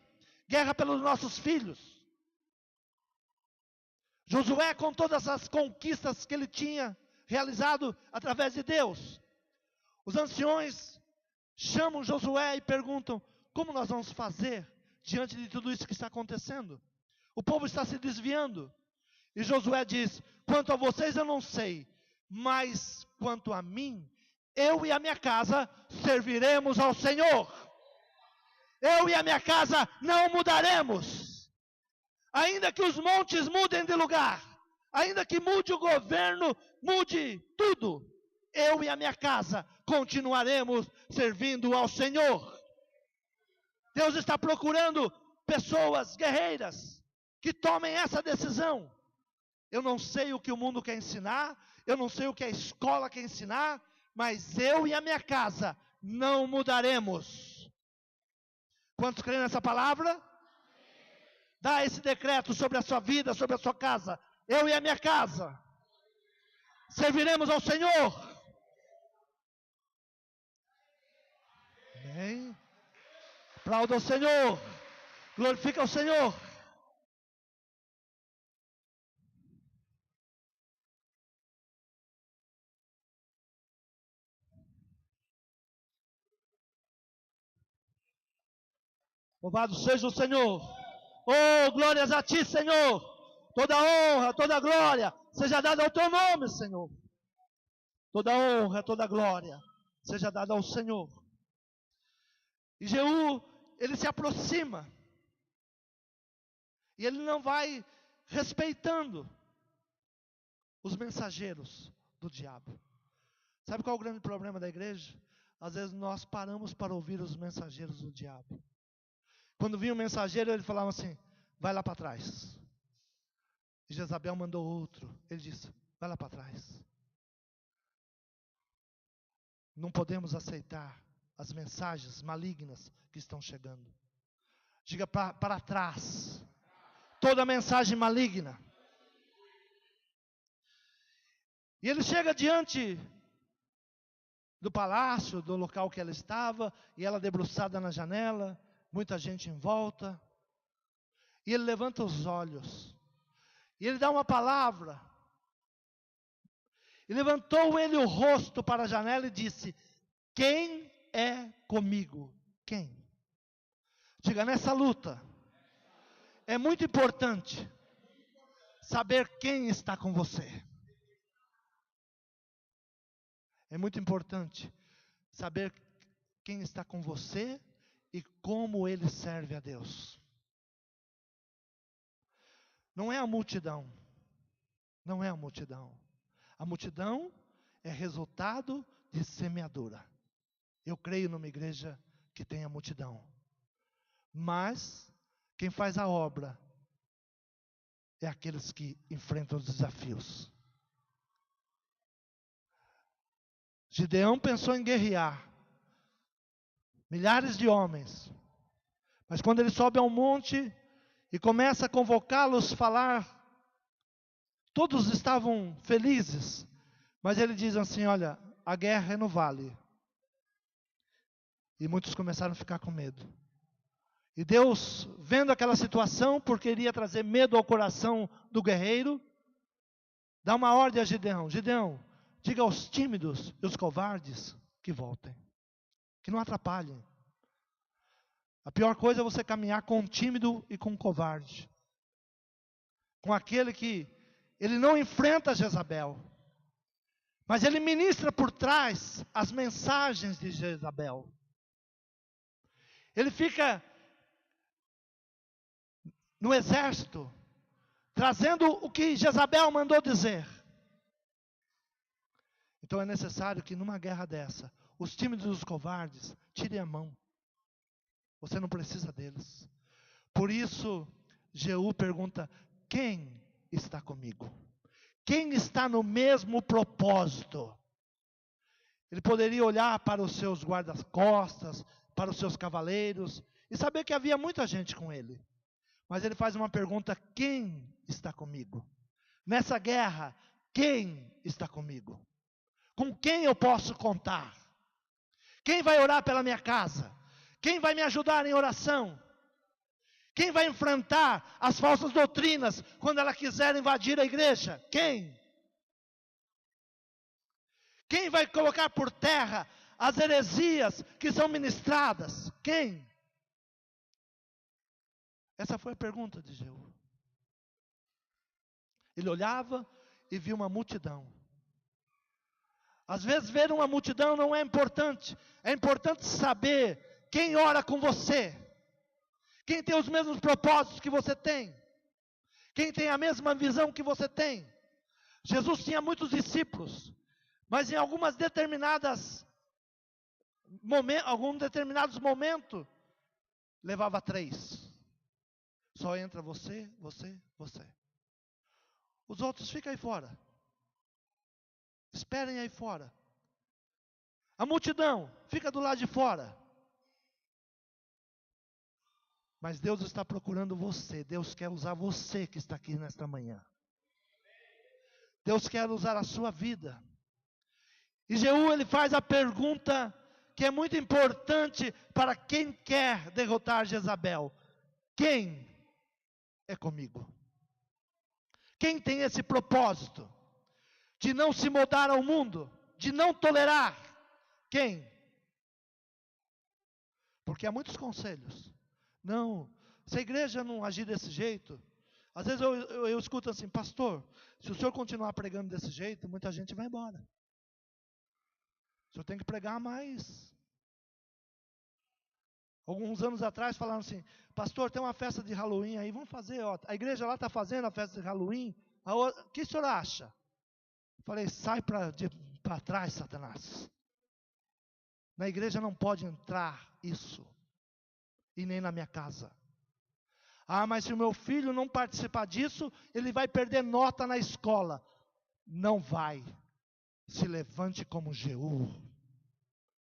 A: guerra pelos nossos filhos. Josué, com todas as conquistas que ele tinha realizado através de Deus, os anciões chamam Josué e perguntam: como nós vamos fazer diante de tudo isso que está acontecendo? O povo está se desviando. E Josué diz: quanto a vocês eu não sei, mas quanto a mim, eu e a minha casa serviremos ao Senhor. Eu e a minha casa não mudaremos. Ainda que os montes mudem de lugar, ainda que mude o governo, mude tudo, eu e a minha casa continuaremos servindo ao Senhor. Deus está procurando pessoas guerreiras que tomem essa decisão. Eu não sei o que o mundo quer ensinar, eu não sei o que a escola quer ensinar, mas eu e a minha casa não mudaremos. Quantos creem nessa palavra? Dá esse decreto sobre a sua vida, sobre a sua casa. Eu e a minha casa serviremos ao Senhor. Amém. Aplauda o Senhor. Glorifica o Senhor. Louvado seja o Senhor. Oh, glórias a ti, Senhor. Toda honra, toda glória seja dada ao teu nome, Senhor. Toda honra, toda glória seja dada ao Senhor. E Jeú, ele se aproxima. E ele não vai respeitando os mensageiros do diabo. Sabe qual é o grande problema da igreja? Às vezes nós paramos para ouvir os mensageiros do diabo. Quando vinha um mensageiro, ele falava assim: vai lá para trás. E Jezabel mandou outro. Ele disse: vai lá para trás. Não podemos aceitar as mensagens malignas que estão chegando. Diga para trás. Toda mensagem maligna. E ele chega diante do palácio, do local que ela estava, e ela debruçada na janela, muita gente em volta. E ele levanta os olhos. E ele dá uma palavra. E levantou ele o rosto para a janela e disse: quem é comigo? Quem? Diga, nessa luta, é muito importante saber quem está com você. É muito importante saber quem está com você e como ele serve a Deus. Não é a multidão. Não é a multidão. A multidão é resultado de semeadura. Eu creio numa igreja que tem a multidão. Mas quem faz a obra é aqueles que enfrentam os desafios. Gideão pensou em guerrear. Milhares de homens. Mas quando ele sobe ao monte e começa a convocá-los, falar, todos estavam felizes. Mas ele diz assim: olha, a guerra é no vale. E muitos começaram a ficar com medo. E Deus, vendo aquela situação, porque iria trazer medo ao coração do guerreiro, dá uma ordem a Gideão: Gideão, diga aos tímidos e os covardes que voltem, que não atrapalhem. A pior coisa é você caminhar com um tímido e com um covarde. Com aquele que, ele não enfrenta Jezabel, mas ele ministra por trás as mensagens de Jezabel. Ele fica no exército, trazendo o que Jezabel mandou dizer. Então é necessário que numa guerra dessa, os tímidos e os covardes tirem a mão. Você não precisa deles. Por isso, Jeú pergunta: quem está comigo? Quem está no mesmo propósito? Ele poderia olhar para os seus guarda-costas, para os seus cavaleiros, e saber que havia muita gente com ele. Mas ele faz uma pergunta: quem está comigo? Nessa guerra, quem está comigo? Com quem eu posso contar? Quem vai orar pela minha casa? Quem vai me ajudar em oração? Quem vai enfrentar as falsas doutrinas quando ela quiser invadir a igreja? Quem? Quem vai colocar por terra as heresias que são ministradas? Quem? Essa foi a pergunta de Jeú. Ele olhava e viu uma multidão. Às vezes ver uma multidão não é importante. É importante saber quem ora com você. Quem tem os mesmos propósitos que você tem. Quem tem a mesma visão que você tem. Jesus tinha muitos discípulos, mas em alguns determinados momentos, levava 3. Só entra você. Os outros ficam aí fora. Esperem aí fora. A multidão fica do lado de fora. Mas Deus está procurando você. Deus quer usar você que está aqui nesta manhã. Deus quer usar a sua vida. E Jeú, ele faz a pergunta que é muito importante para quem quer derrotar Jezabel: quem é comigo? Quem tem esse propósito de não se moldar ao mundo, de não tolerar? Quem? Porque há muitos conselhos. Não, se a igreja não agir desse jeito, às vezes eu escuto assim: pastor, se o senhor continuar pregando desse jeito, muita gente vai embora. O senhor tem que pregar mais. Alguns anos atrás falaram assim: pastor, tem uma festa de Halloween aí, vamos fazer, ó, a igreja lá está fazendo a festa de Halloween, o que o senhor acha? Eu falei: sai para trás, Satanás. Na igreja não pode entrar isso, e nem na minha casa. Ah, mas se o meu filho não participar disso, ele vai perder nota na escola. Não vai. Se levante como Jeú.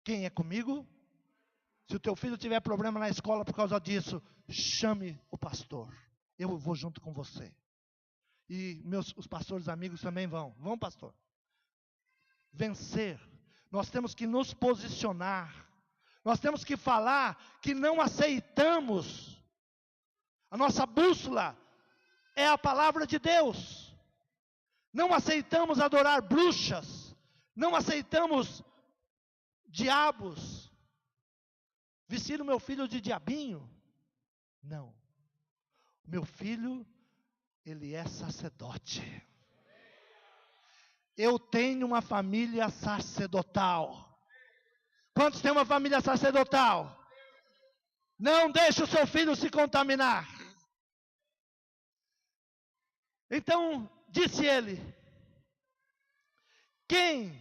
A: Quem é comigo? Se o teu filho tiver problema na escola por causa disso, chame o pastor. Eu vou junto com você. E os pastores amigos também vão. Vão, pastor? Vencer. Nós temos que nos posicionar. Nós temos que falar que não aceitamos. A nossa bússola é a palavra de Deus. Não aceitamos adorar bruxas. Não aceitamos diabos. Vestir o meu filho de diabinho? Não. Meu filho, ele é sacerdote. Eu tenho uma família sacerdotal. Quantos têm uma família sacerdotal? Não deixe o seu filho se contaminar. Então, disse ele: quem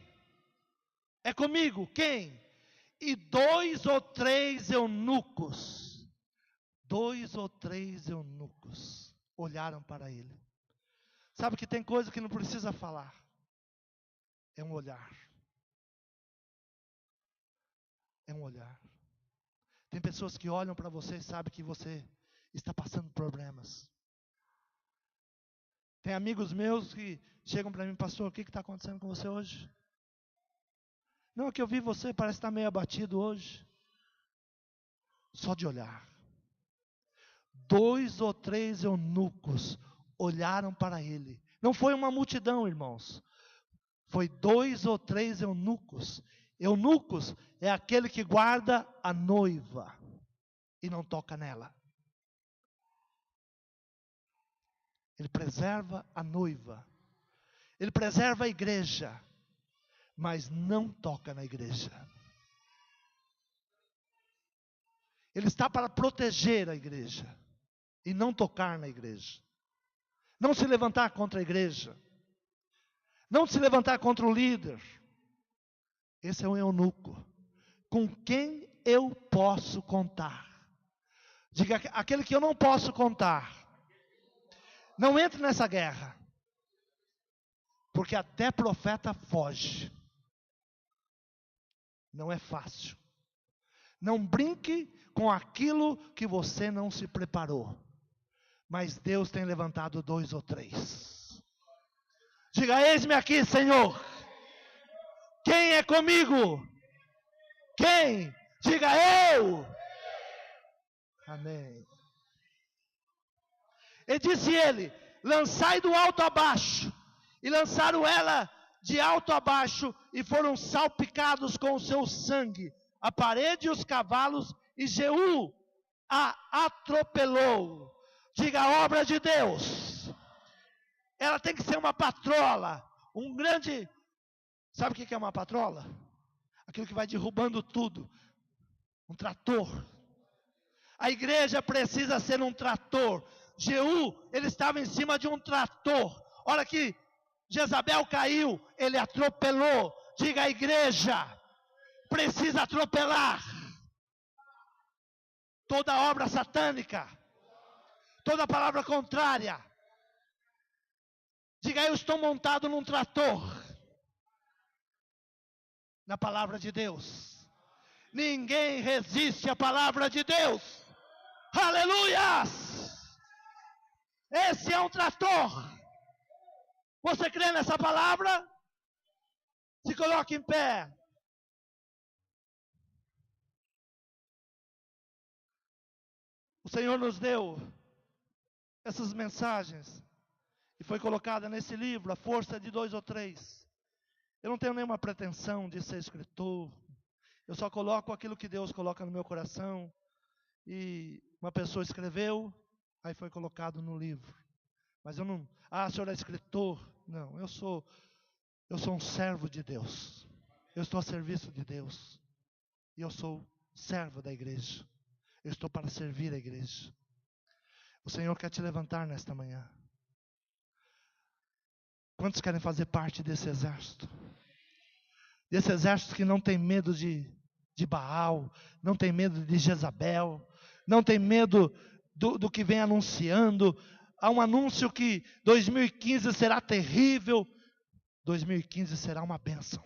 A: é comigo? Quem? E 2 ou 3 eunucos, 2 ou 3 eunucos olharam para ele. Sabe que tem coisa que não precisa falar. É um olhar. É um olhar. Tem pessoas que olham para você e sabem que você está passando problemas. Tem amigos meus que chegam para mim: pastor, o que está acontecendo com você hoje? Não, é que eu vi você, parece estar meio abatido hoje. Só de olhar. 2 ou 3 eunucos olharam para ele. Não foi uma multidão, irmãos. Foi 2 ou 3 eunucos. Eunucos é aquele que guarda a noiva e não toca nela. Ele preserva a noiva. Ele preserva a igreja, mas não toca na igreja. Ele está para proteger a igreja e não tocar na igreja. Não se levantar contra a igreja. Não se levantar contra o líder. Esse é um eunuco. Com quem eu posso contar? Diga: aquele que eu não posso contar. Não entre nessa guerra. Porque até profeta foge. Não é fácil. Não brinque com aquilo que você não se preparou. Mas Deus tem levantado 2 ou 3. Diga: eis-me aqui, Senhor. Quem é comigo? Quem? Diga: eu. Amém. E disse ele: lançai do alto a baixo. E lançaram ela de alto a baixo, e foram salpicados com o seu sangue a parede e os cavalos, e Jeú a atropelou. Diga: a obra de Deus. Ela tem que ser uma patrola, um grande... Sabe o que é uma patrola? Aquilo que vai derrubando tudo. Um trator. A igreja precisa ser um trator. Jeú, ele estava em cima de um trator. Olha aqui, Jezabel caiu, ele atropelou. Diga: a igreja precisa atropelar toda obra satânica, toda palavra contrária. Diga: eu estou montado num trator, na palavra de Deus. Ninguém resiste à palavra de Deus. Aleluias! Esse é um trator. Você crê nessa palavra? Se coloque em pé. O Senhor nos deu essas mensagens e foi colocada nesse livro, A Força de 2 ou 3. Eu não tenho nenhuma pretensão de ser escritor. Eu só coloco aquilo que Deus coloca no meu coração. E uma pessoa escreveu, aí foi colocado no livro. Mas eu não... o senhor é escritor? Não, eu sou um servo de Deus. Eu estou a serviço de Deus. E eu sou servo da igreja. Eu estou para servir a igreja. O Senhor quer te levantar nesta manhã. Quantos querem fazer parte desse exército? Desse exército que não tem medo de Baal, não tem medo de Jezabel, não tem medo do que vem anunciando. Há um anúncio que 2015 será terrível. 2015 será uma bênção.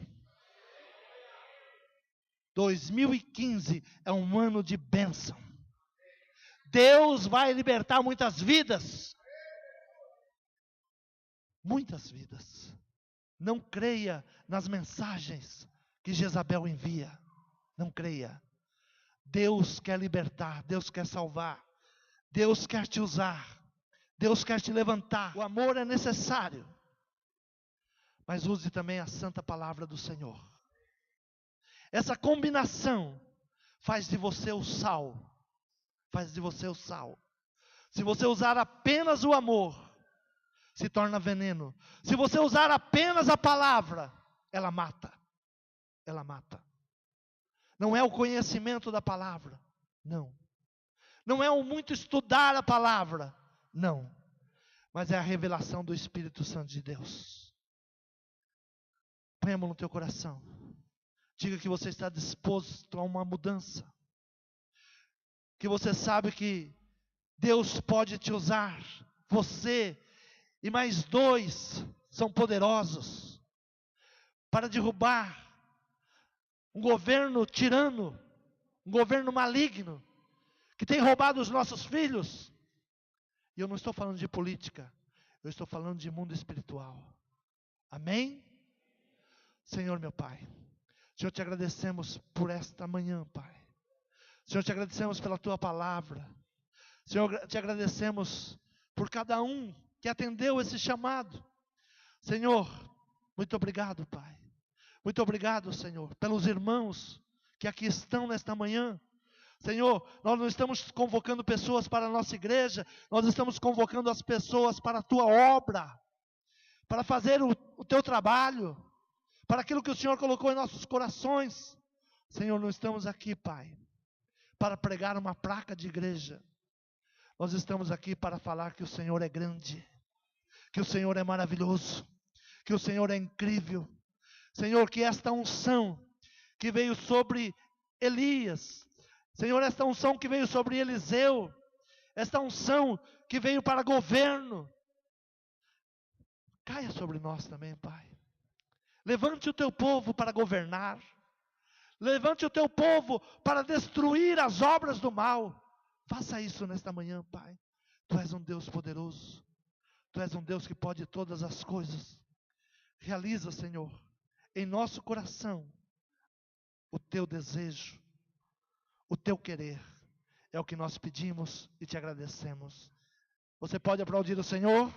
A: 2015 é um ano de bênção. Deus vai libertar muitas vidas. Muitas vidas. Não creia nas mensagens que Jezabel envia. Não creia. Deus quer libertar, Deus quer salvar. Deus quer te usar. Deus quer te levantar. O amor é necessário. Mas use também a santa palavra do Senhor. Essa combinação faz de você o sal. Faz de você o sal. Se você usar apenas o amor, se torna veneno. Se você usar apenas a palavra, ela mata. Ela mata. Não é o conhecimento da palavra. Não. Não é o muito estudar a palavra. Não. Mas é a revelação do Espírito Santo de Deus. Põe a mão no teu coração. Diga que você está disposto a uma mudança. Que você sabe que Deus pode te usar. Você e mais 2 são poderosos para derrubar um governo tirano, um governo maligno, que tem roubado os nossos filhos. E eu não estou falando de política, eu estou falando de mundo espiritual. Amém? Senhor meu Pai, Senhor, te agradecemos por esta manhã, Pai. Senhor, te agradecemos pela tua palavra. Senhor, te agradecemos por cada um que atendeu esse chamado. Senhor, muito obrigado, Pai. Muito obrigado, Senhor, pelos irmãos que aqui estão nesta manhã. Senhor, nós não estamos convocando pessoas para a nossa igreja, nós estamos convocando as pessoas para a tua obra, para fazer o teu trabalho, para aquilo que o Senhor colocou em nossos corações. Senhor, não estamos aqui, Pai, para pregar uma placa de igreja. Nós estamos aqui para falar que o Senhor é grande, que o Senhor é maravilhoso, que o Senhor é incrível. Senhor, que esta unção que veio sobre Elias, Senhor, esta unção que veio sobre Eliseu, esta unção que veio para governo, caia sobre nós também, Pai. Levante o teu povo para governar. Levante o teu povo para destruir as obras do mal. Faça isso nesta manhã, Pai. Tu és um Deus poderoso. Tu és um Deus que pode todas as coisas. Realiza, Senhor, em nosso coração o teu desejo, o teu querer. É o que nós pedimos e te agradecemos. Você pode aplaudir o Senhor?